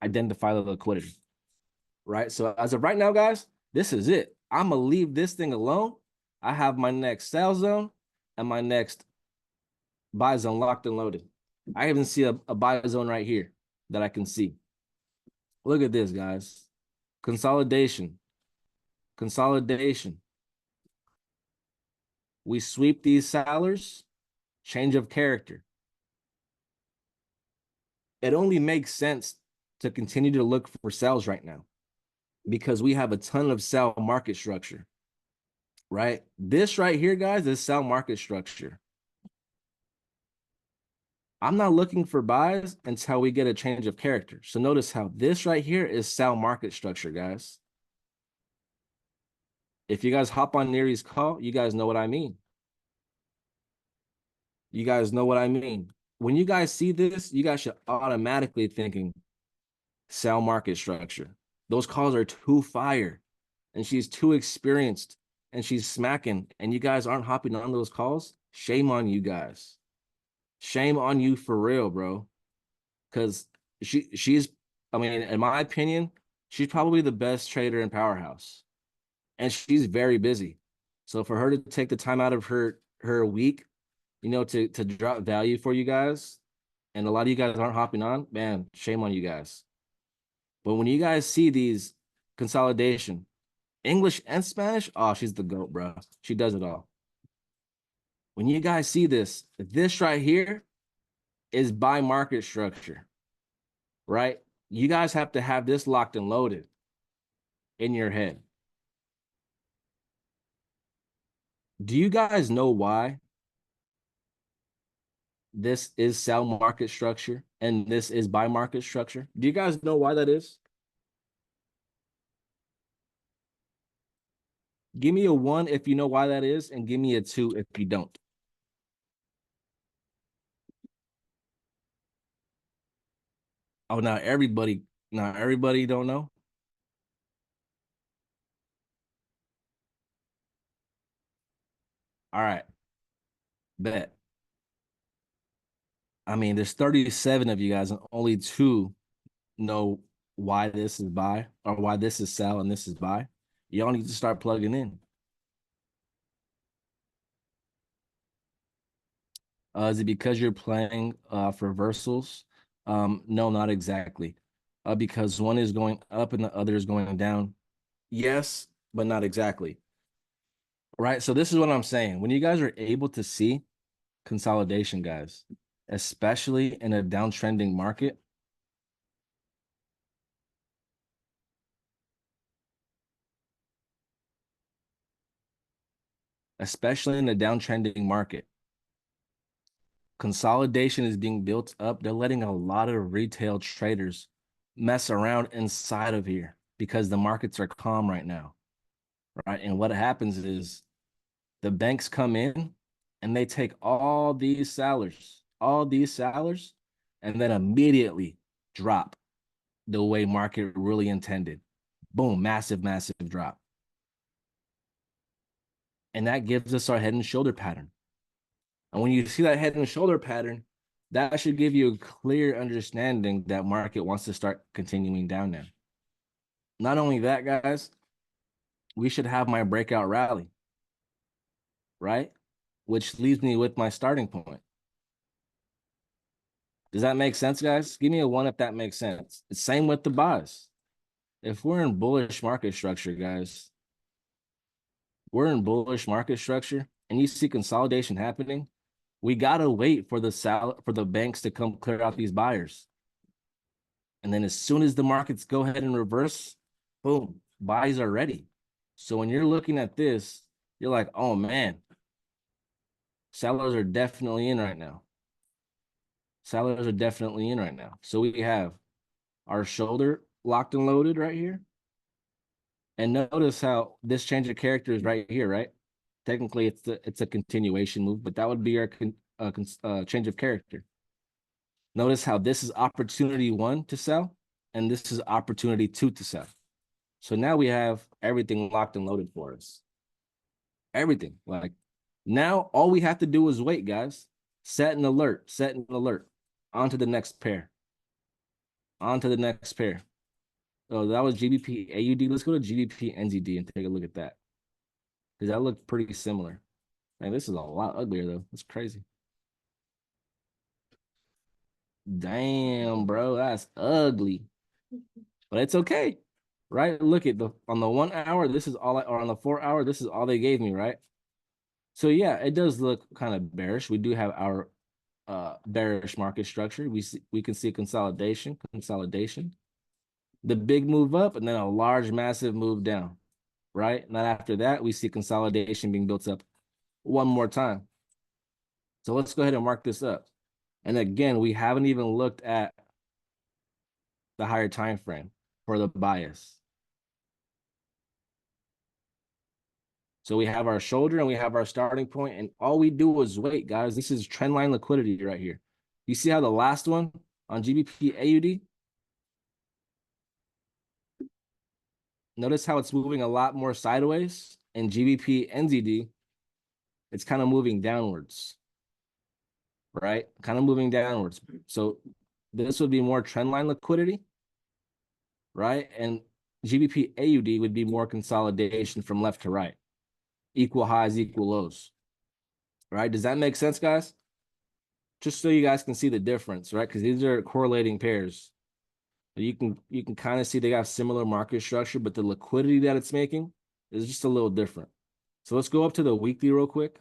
A: identify the liquidity, right? So as of right now, guys, this is it. I'm gonna leave this thing alone. I have my next sell zone and my next buy zone locked and loaded. I even see a buy zone right here that I can see. Look at this, guys. Consolidation. Consolidation. We sweep these sellers, change of character. It only makes sense to continue to look for sells right now because we have a ton of sell market structure, right? This right here, guys, is sell market structure. I'm not looking for buys until we get a change of character. So notice how this right here is sell market structure, guys. If you guys hop on Neri's call, you guys know what I mean. You guys know what I mean. When you guys see this, you guys should automatically thinking sell market structure. Those calls are too fire and she's too experienced and she's smacking and you guys aren't hopping on those calls. Shame on you guys. Shame on you for real, bro. Because she's, I mean, in my opinion, she's probably the best trader in Powerhouse. And she's very busy. So for her to take the time out of her week, you know, to drop value for you guys, and a lot of you guys aren't hopping on, man, shame on you guys. But when you guys see these consolidation, English and Spanish, oh, she's the GOAT, bro. She does it all. When you guys see this right here is buy market structure, right? You guys have to have this locked and loaded. in your head. Do you guys know why this is sell market structure and this is buy market structure? Do you guys know why that is? Give me a 1 if you know why that is, and give me a 2 if you don't. Oh, now everybody don't know. All right, bet. I mean, there's 37 of you guys, and only 2 know why this is buy or why this is sell and this is buy. Y'all need to start plugging in. Is it because you're playing for reversals? No, not exactly. Because one is going up and the other is going down. Yes, but not exactly. Right. So this is what I'm saying. When you guys are able to see consolidation, guys, especially in a downtrending market, consolidation is being built up. They're letting a lot of retail traders mess around inside of here because the markets are calm right now. Right. And what happens is the banks come in and they take all these sellers, and then immediately drop the way market really intended. Boom, massive, massive drop. And that gives us our head and shoulder pattern. And when you see that head and shoulder pattern, that should give you a clear understanding that market wants to start continuing down now. Not only that, guys, we should have my breakout rally, right? Which leaves me with my starting point. Does that make sense, guys? Give me a 1 if that makes sense. It's same with the buys. If we're in bullish market structure, guys, and you see consolidation happening, we gotta wait for the banks to come clear out these buyers. And then as soon as the markets go ahead and reverse, boom, buys are ready. So when you're looking at this, you're like, oh man, sellers are definitely in right now. So we have our shoulder locked and loaded right here. And notice how this change of character is right here, right? Technically, it's a continuation move, but that would be our change of character. Notice how this is opportunity 1 to sell, and this is opportunity 2 to sell. So now we have everything locked and loaded for us. Everything. Like now, all we have to do is wait, guys. Set an alert. On to the next pair. Oh, that was GBP AUD. Let's go to GBP NZD and take a look at that. Because that looked pretty similar. Man, this is a lot uglier though. That's crazy. Damn, bro, that's ugly. But it's okay, right? Look at on the 1 hour, this is all or on the 4 hour, this is all they gave me, right? So yeah, it does look kind of bearish. We do have our bearish market structure. We can see consolidation. The big move up and then a large, massive move down, right? And then after that, we see consolidation being built up one more time. So let's go ahead and mark this up. And again, we haven't even looked at the higher time frame for the bias. So we have our shoulder and we have our starting point, and all we do is wait, guys. This is trend line liquidity right here. You see how the last one on GBP AUD, notice how it's moving a lot more sideways. In GBP NZD, it's kind of moving downwards, right? Kind of moving downwards. So this would be more trend line liquidity, right? And GBP AUD would be more consolidation from left to right. Equal highs, equal lows, right? Does that make sense, guys? Just so you guys can see the difference, right? Because these are correlating pairs. You can kind of see they have similar market structure, but the liquidity that it's making is just a little different. So let's go up to the weekly real quick.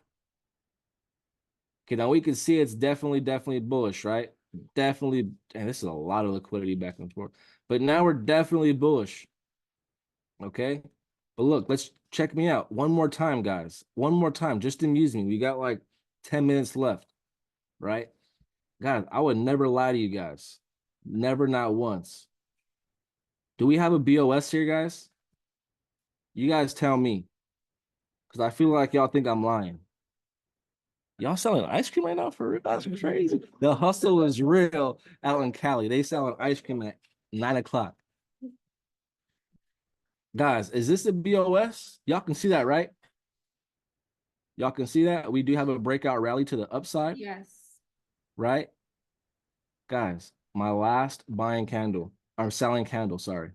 A: Okay, now we can see it's definitely bullish, right? Definitely, and this is a lot of liquidity back and forth. But now we're definitely bullish. Okay. But look, let's check me out one more time, guys. One more time, just amuse me. We got like 10 minutes left, right? Guys, I would never lie to you guys. Never, not once. Do we have a BOS here, guys? You guys tell me. Because I feel like y'all think I'm lying. Y'all selling ice cream right now for real? That's crazy. The hustle is real out in Cali. They selling ice cream at 9 o'clock. Guys, is this a BOS? Y'all can see that, right? Y'all can see that. We do have a breakout rally to the upside.
E: Yes.
A: Right? Guys, my last buying candle, or selling candle, sorry.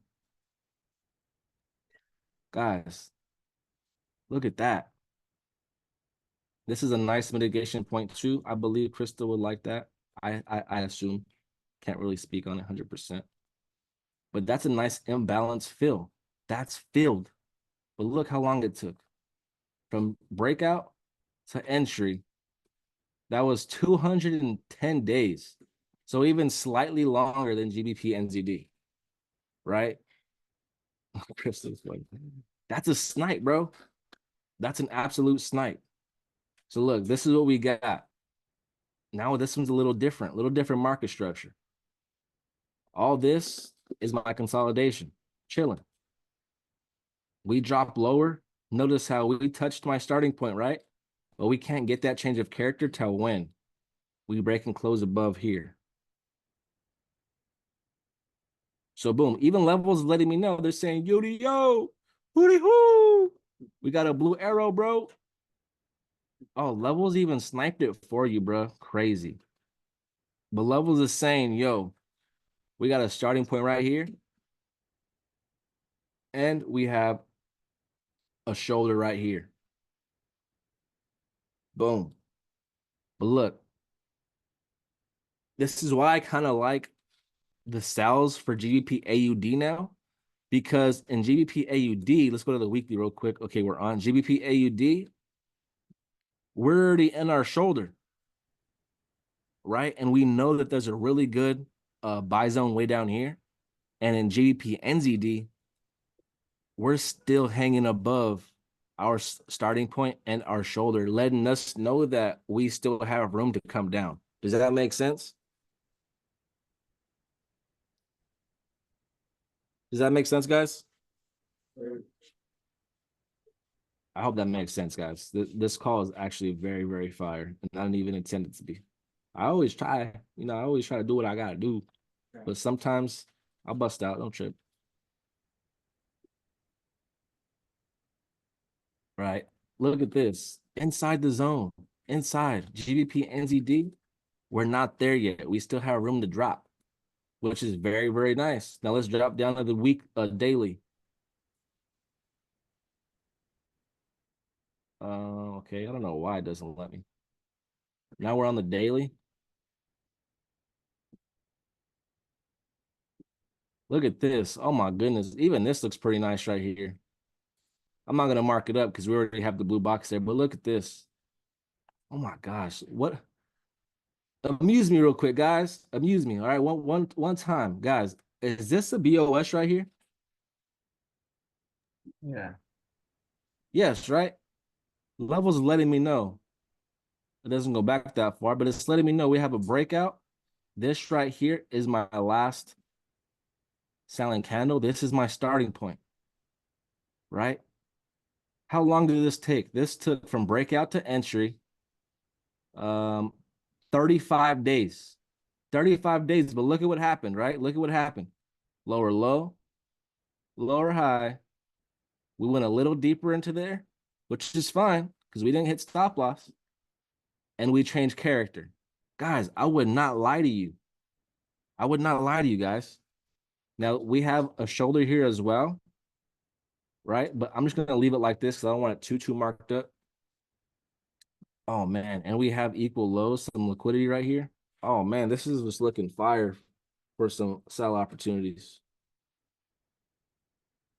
A: Guys, look at that. This is a nice mitigation point too. I believe Krista would like that. I assume. Can't really speak on it 100%. But that's a nice imbalance fill. That's filled. But look how long it took. From breakout to entry. That was 210 days. So even slightly longer than GBP NZD. Right? Krista's like, that's a snipe, bro. That's an absolute snipe. So look, this is what we got. Now this one's a little different market structure. All this is my consolidation, chilling. We drop lower. Notice how we touched my starting point, right? But we can't get that change of character till when we break and close above here. So boom, even levels letting me know. They're saying, Yodi, yo, hooty hoo. We got a blue arrow, bro. Oh, levels even sniped it for you, bro. Crazy. But levels is saying, yo, we got a starting point right here. And we have a shoulder right here. Boom. But look, this is why I kind of like the sales for GBP AUD now, because in GBP AUD, let's go to the weekly real quick. Okay, we're on GBP AUD. We're already in our shoulder, right? And we know that there's a really good buy zone way down here. And in GBP NZD, we're still hanging above our starting point and our shoulder, letting us know that we still have room to come down. Does that make sense? Does that make sense, guys? I hope that makes sense, guys. This call is actually very, very fire, and I didn't even intend it to be. I always try, I always try to do what I gotta do, but sometimes I'll bust out. Don't trip. Right? Look at this. Inside the zone, inside GBP NZD, we're not there yet. We still have room to drop, which is very, very nice. Now let's drop down to the week daily. Okay, I don't know why it doesn't let me. Now we're on the daily. Look at this. Oh my goodness. Even this looks pretty nice right here. I'm not gonna mark it up because we already have the blue box there, but look at this. Oh my gosh. What? Amuse me real quick, guys. Amuse me. All right, one time, guys. Is this a BOS right here?
D: Yeah.
A: Yes, right? Levels letting me know. It doesn't go back that far, but it's letting me know we have a breakout. This right here is my last selling candle. This is my starting point, right? How long did this take? This took from breakout to entry, 35 days. 35 days, but look at what happened, right? Look at what happened. Lower low, lower high. We went a little deeper into there, which is fine because we didn't hit stop loss. And we changed character. Guys, I would not lie to you. I would not lie to you guys. Now, we have a shoulder here as well, right? But I'm just going to leave it like this because I don't want it too marked up. Oh, man. And we have equal lows, some liquidity right here. Oh, man, this is just looking fire for some sell opportunities.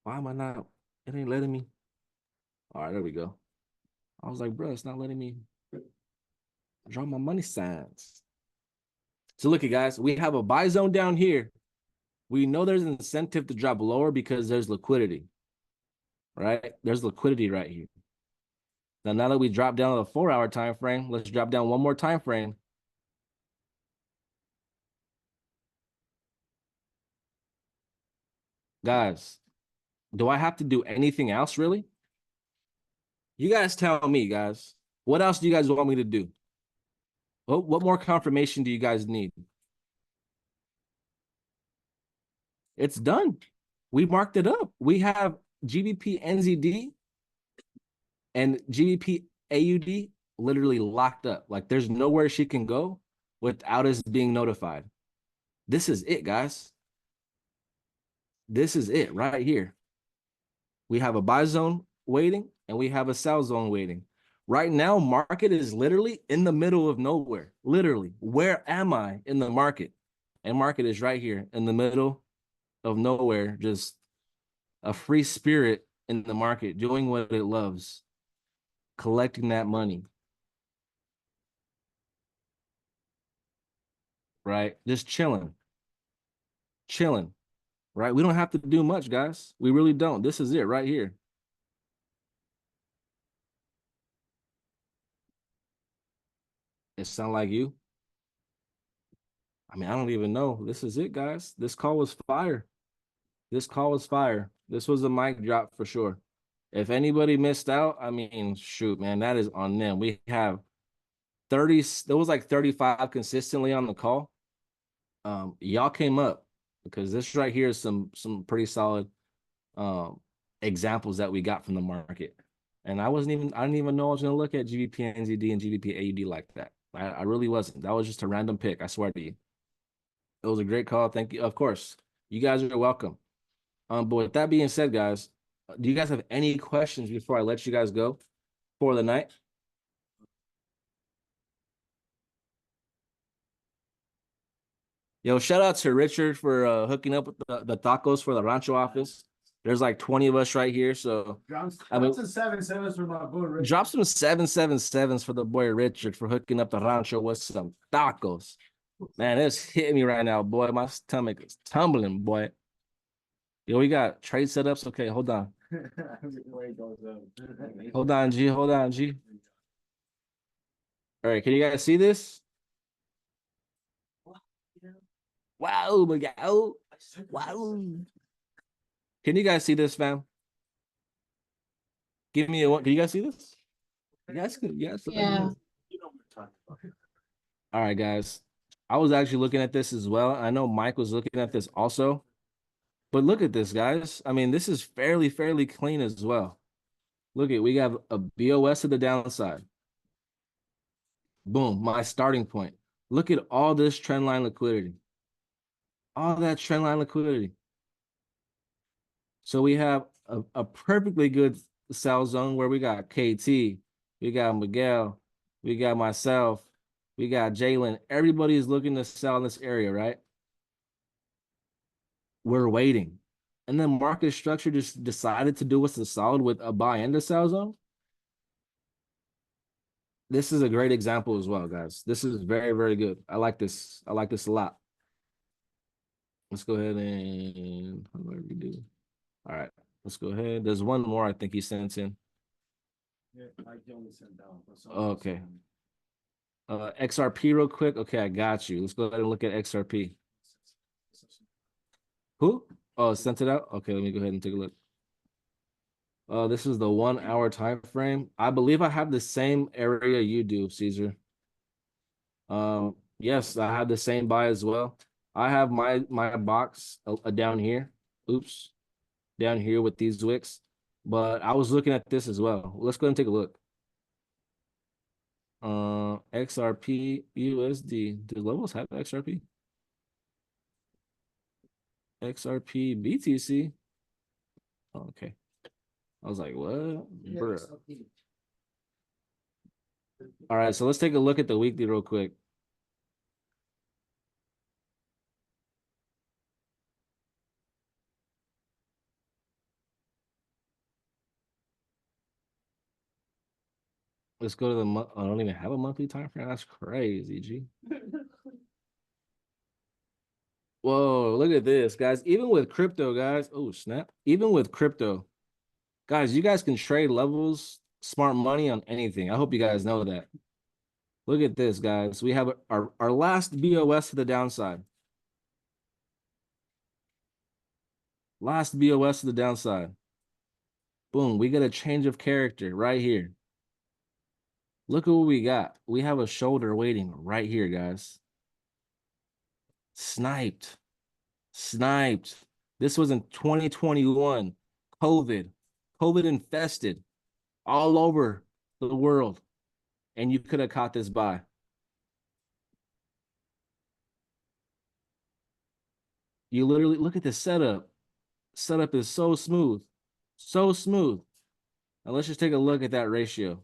A: Why am I not? It ain't letting me. All right, there we go. I was like, bro, it's not letting me draw my money signs. So look at guys, we have a buy zone down here. We know there's an incentive to drop lower because there's liquidity. right? There's liquidity right here. Now that we drop down to the 4-hour time frame, let's drop down one more time frame. Guys, do I have to do anything else really? You guys tell me, guys. What else do you guys want me to do? What more confirmation do you guys need? It's done. We marked it up. We have GBP NZD and GBP AUD literally locked up. Like there's nowhere she can go without us being notified. This is it, guys. This is it right here. We have a buy zone waiting and we have a sell zone waiting. Right now, market is literally in the middle of nowhere. Literally, where am I in the market? And market is right here in the middle of nowhere, just a free spirit in the market, doing what it loves, collecting that money. Right? Just chilling. Chilling. Right? We don't have to do much, guys. We really don't. This is it right here. It sound like you? I mean, I don't even know. This is it, guys. This call was fire. This call was fire. This was a mic drop for sure. If anybody missed out, I mean, shoot, man, that is on them. We have 30, there was like 35 consistently on the call. Y'all came up because this right here is some pretty solid examples that we got from the market. And I didn't even know I was gonna look at GBP NZD and GBP AUD like that. I really wasn't. That was just a random pick, I swear to you. It was a great call. Thank you. Of course, you guys are welcome. But with that being said, guys, do you guys have any questions before I let you guys go for the night? Yo, shout out to Richard for hooking up with the tacos for the Rancho office. There's like 20 of us right here, so
D: Drop
A: I mean,
D: some 7-7s for my boy, Rick.
A: drop some 777s for the boy Richard for hooking up the Rancho with some tacos. Man, it's hitting me right now, boy. My stomach is tumbling, boy. Yo, we got trade setups. Okay, hold on. Hold on, G. Hold on, G. All right, can you guys see this? Wow, my God. Wow. Can you guys see this, fam? Give me a one. Can you guys see this? Yes, yes.
F: Yeah.
A: All right, guys. I was actually looking at this as well. I know Mike was looking at this also. But look at this, guys. I mean, this is fairly clean as well. Look at, we have a BOS to the downside. Boom, my starting point. Look at all this trend line liquidity. All that trend line liquidity. So we have a perfectly good sell zone where we got KT, we got Miguel, we got myself, we got Jalen. Everybody is looking to sell in this area, right? We're waiting. And then market structure just decided to do us a solid with a buy and a sell zone. This is a great example as well, guys. This is very good. I like this. I like this a lot. Let's go ahead and how do I redo? All right, let's go ahead. There's one more I think he sent in.
D: Yeah, I only sent down.
A: Okay. XRP real quick. Okay, I got you. Let's go ahead and look at XRP. Who? Oh, sent it out? Okay, let me go ahead and take a look. This is the 1 hour time frame. I believe I have the same area you do, Caesar. Yes, I have the same buy as well. I have my box down here. Oops. Down here with these wicks. But I was looking at this as well. Let's go and take a look. XRP USD. Do levels have XRP? XRP BTC. Okay. I was like, what? Bruh. All right, so let's take a look at the weekly real quick. Let's go to the month. I don't even have a monthly time frame. That's crazy, G. Whoa, look at this, guys. Even with crypto, guys. Oh, snap. Even with crypto, Guys, you guys can trade levels, smart money on anything. I hope you guys know that. Look at this, guys. We have our last BOS to the downside. Last BOS to the downside. Boom, we get a change of character right here. Look at what we got. We have a shoulder waiting right here, guys. Sniped. Sniped. This was in 2021. COVID. COVID infested all over the world. And you could have caught this buy. You literally look at the setup. Setup is so smooth. So smooth. Now let's just take a look at that ratio.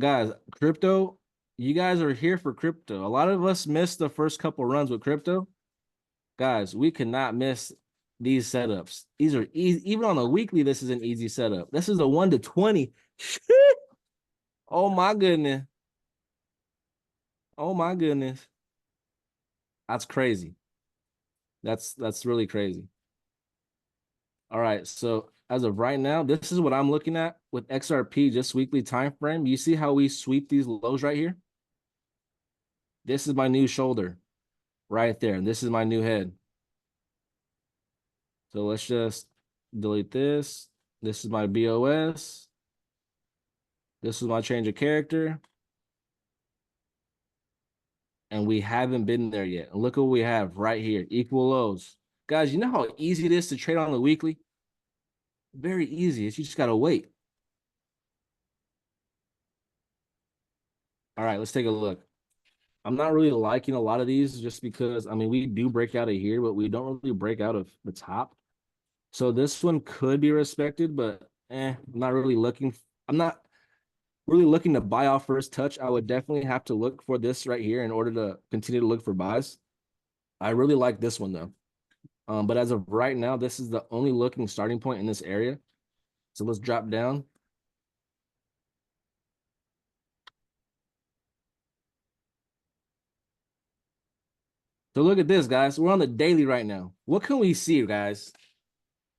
A: Guys, crypto, you guys are here for crypto. A lot of us missed the first couple runs with crypto. Guys, we cannot miss these setups. These are easy. Even on a weekly, this is an easy setup. This is a 1 to 20. Oh my goodness. Oh my goodness. That's crazy. That's really crazy. All right, so as of right now, this is what I'm looking at with XRP, just weekly time frame. You see how we sweep these lows right here? This is my new shoulder right there, and this is my new head. So let's just delete this. This is my BOS. This is my change of character. And we haven't been there yet. And look what we have right here, equal lows. Guys, you know how easy it is to trade on the weekly? Very easy. You just got to wait. All right, let's take a look. I'm not really liking a lot of these just because, I mean, we do break out of here, but we don't really break out of the top. So this one could be respected, but I'm not really looking. I'm not really looking to buy off first touch. I would definitely have to look for this right here in order to continue to look for buys. I really like this one though. But as of right now, this is the only looking starting point in this area. So let's drop down. So look at this, guys. We're on the daily right now. What can we see, guys?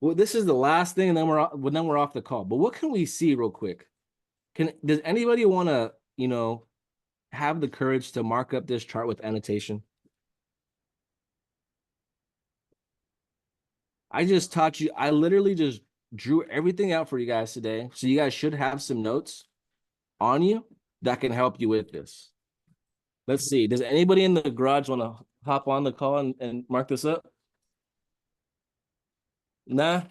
A: Well, this is the last thing, and then we're off the call. But what can we see real quick? Does anybody want to, have the courage to mark up this chart with annotation? I just taught you, I literally just drew everything out for you guys today. So you guys should have some notes on you that can help you with this. Let's see. Does anybody in the garage want to hop on the call and mark this up? Nah.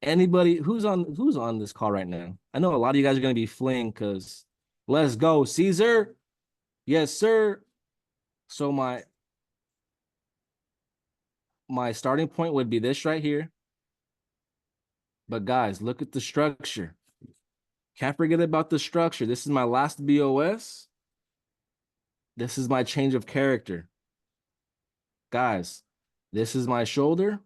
A: Anybody who's on this call right now? I know a lot of you guys are going to be fleeing because let's go, Caesar. Yes, sir. So my starting point would be this right here. But guys, look at the structure. Can't forget about the structure. This is my last BOS. This is my change of character. Guys, this is my shoulder.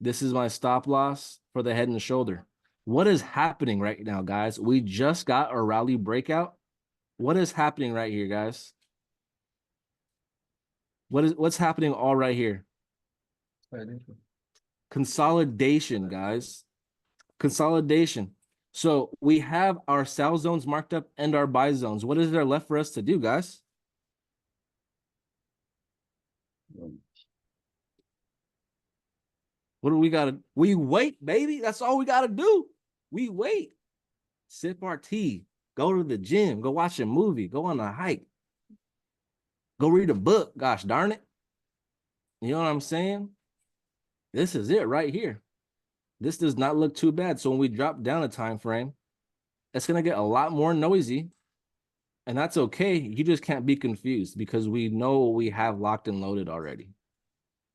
A: This is my stop loss for the head and shoulder. What is happening right now, guys? We just got a rally breakout. What is happening right here, guys? What's happening all right here? Consolidation, guys. Consolidation. So we have our sell zones marked up and our buy zones. What is there left for us to do, guys? What do we gotta? We wait, baby. That's all we gotta do. We wait. Sip our tea. Go to the gym. Go watch a movie. Go on a hike. Go read a book. Gosh darn it. You know what I'm saying? This is it right here. This does not look too bad. So when we drop down a time frame, it's gonna get a lot more noisy. And that's okay. You just can't be confused because we know what we have locked and loaded already.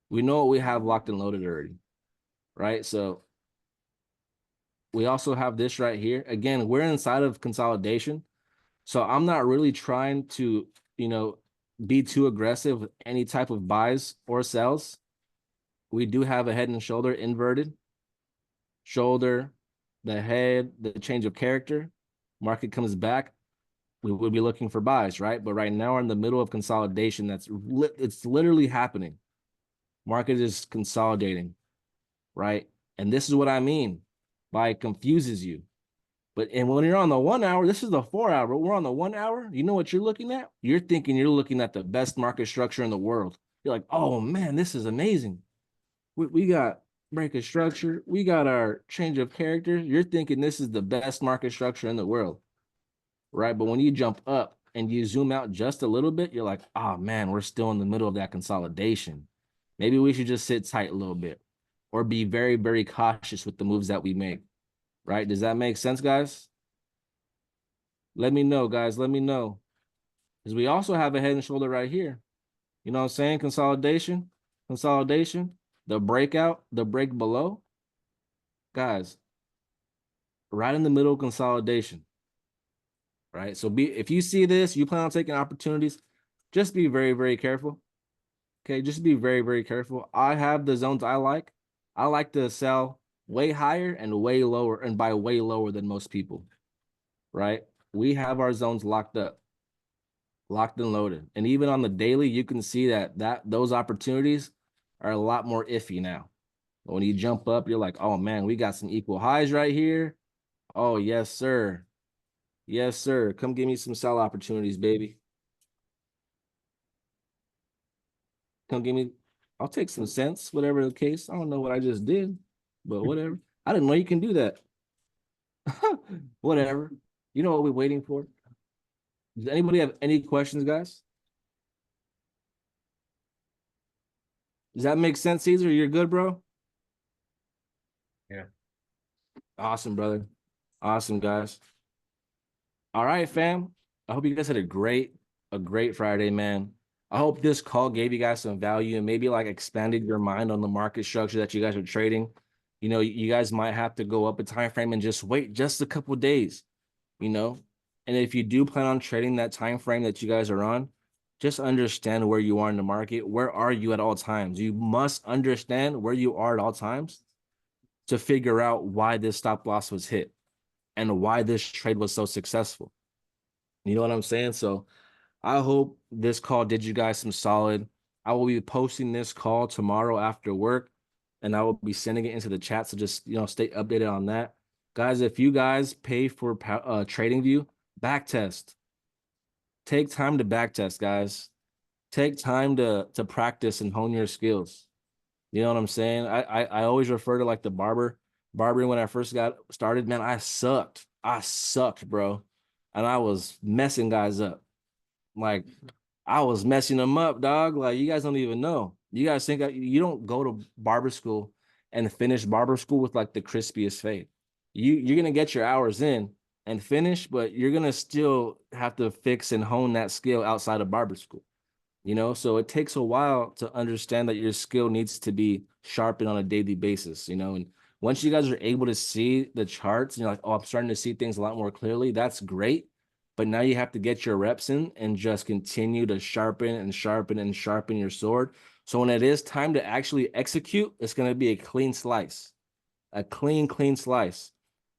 A: We know what we have locked and loaded already. Right? So we also have this right here. Again, we're inside of consolidation. So I'm not really trying to, be too aggressive with any type of buys or sells. We do have a head and shoulder inverted. Shoulder, the head, the change of character. Market comes back. We would be looking for buys, right? But right now we're in the middle of consolidation. It's literally happening. Market is consolidating, right? And this is what I mean by it confuses you. But and when you're on the 1 hour, this is the 4 hour. We're on the 1 hour. You know what you're looking at? You're thinking you're looking at the best market structure in the world. You're like, oh man, this is amazing. We got break of structure. We got our change of characters. You're thinking this is the best market structure in the world, right? But when you jump up and you zoom out just a little bit, you're like, oh man, we're still in the middle of that consolidation. Maybe we should just sit tight a little bit or be very, very cautious with the moves that we make, right? Does that make sense, guys? Let me know, guys. Let me know. Because we also have a head and shoulder right here. You know what I'm saying? Consolidation, consolidation, the breakout, the break below. Guys, right in the middle consolidation, right? So if you see this, you plan on taking opportunities, just be very, very careful. Okay, just be very, very careful. I have the zones I like. I like to sell way higher and way lower, and by way lower than most people, right? We have our zones locked up, locked and loaded. And even on the daily, you can see that those opportunities are a lot more iffy now. When you jump up, you're like, oh man, we got some equal highs right here. Oh, yes, sir. Yes, sir. Come give me some sell opportunities, baby. Come give me, I'll take some cents, whatever the case. I don't know what I just did, but whatever. I didn't know you can do that. Whatever. You know what we're waiting for? Does anybody have any questions, guys? Does that make sense, Caesar? You're good, bro?
D: Yeah.
A: Awesome, brother. Awesome, guys. All right, fam. I hope you guys had a great Friday, man. I hope this call gave you guys some value and maybe like expanded your mind on the market structure that you guys are trading. You know, you guys might have to go up a time frame and just wait just a couple days, you know. And if you do plan on trading that time frame that you guys are on, just understand where you are in the market. Where are you at all times? You must understand where you are at all times to figure out why this stop loss was hit and why this trade was so successful. You know what I'm saying? So I hope this call did you guys some solid. I will be posting this call tomorrow after work, and I will be sending it into the chat. So just, you know, stay updated on that. Guys, if you guys pay for TradingView, back test. Take time to back test, guys. Take time to practice and hone your skills. You know what I'm saying? I always refer to like the barbering when I first got started. Man, I sucked. I sucked, bro. And I was messing guys up. Like I was messing them up, dog. Like you guys don't even know. You guys think you don't go to barber school and finish barber school with like the crispiest fade. You're gonna get your hours in and finish, but you're gonna still have to fix and hone that skill outside of barber school. You know, so it takes a while to understand that your skill needs to be sharpened on a daily basis, you know. And once you guys are able to see the charts and you're like, oh, I'm starting to see things a lot more clearly, that's great. But now you have to get your reps in and just continue to sharpen and sharpen and sharpen your sword. So when it is time to actually execute, it's going to be a clean slice, a clean slice.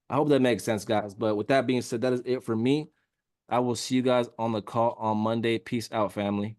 A: I hope that makes sense, guys. But with that being said, that is it for me. I will see you guys on the call on Monday. Peace out, family.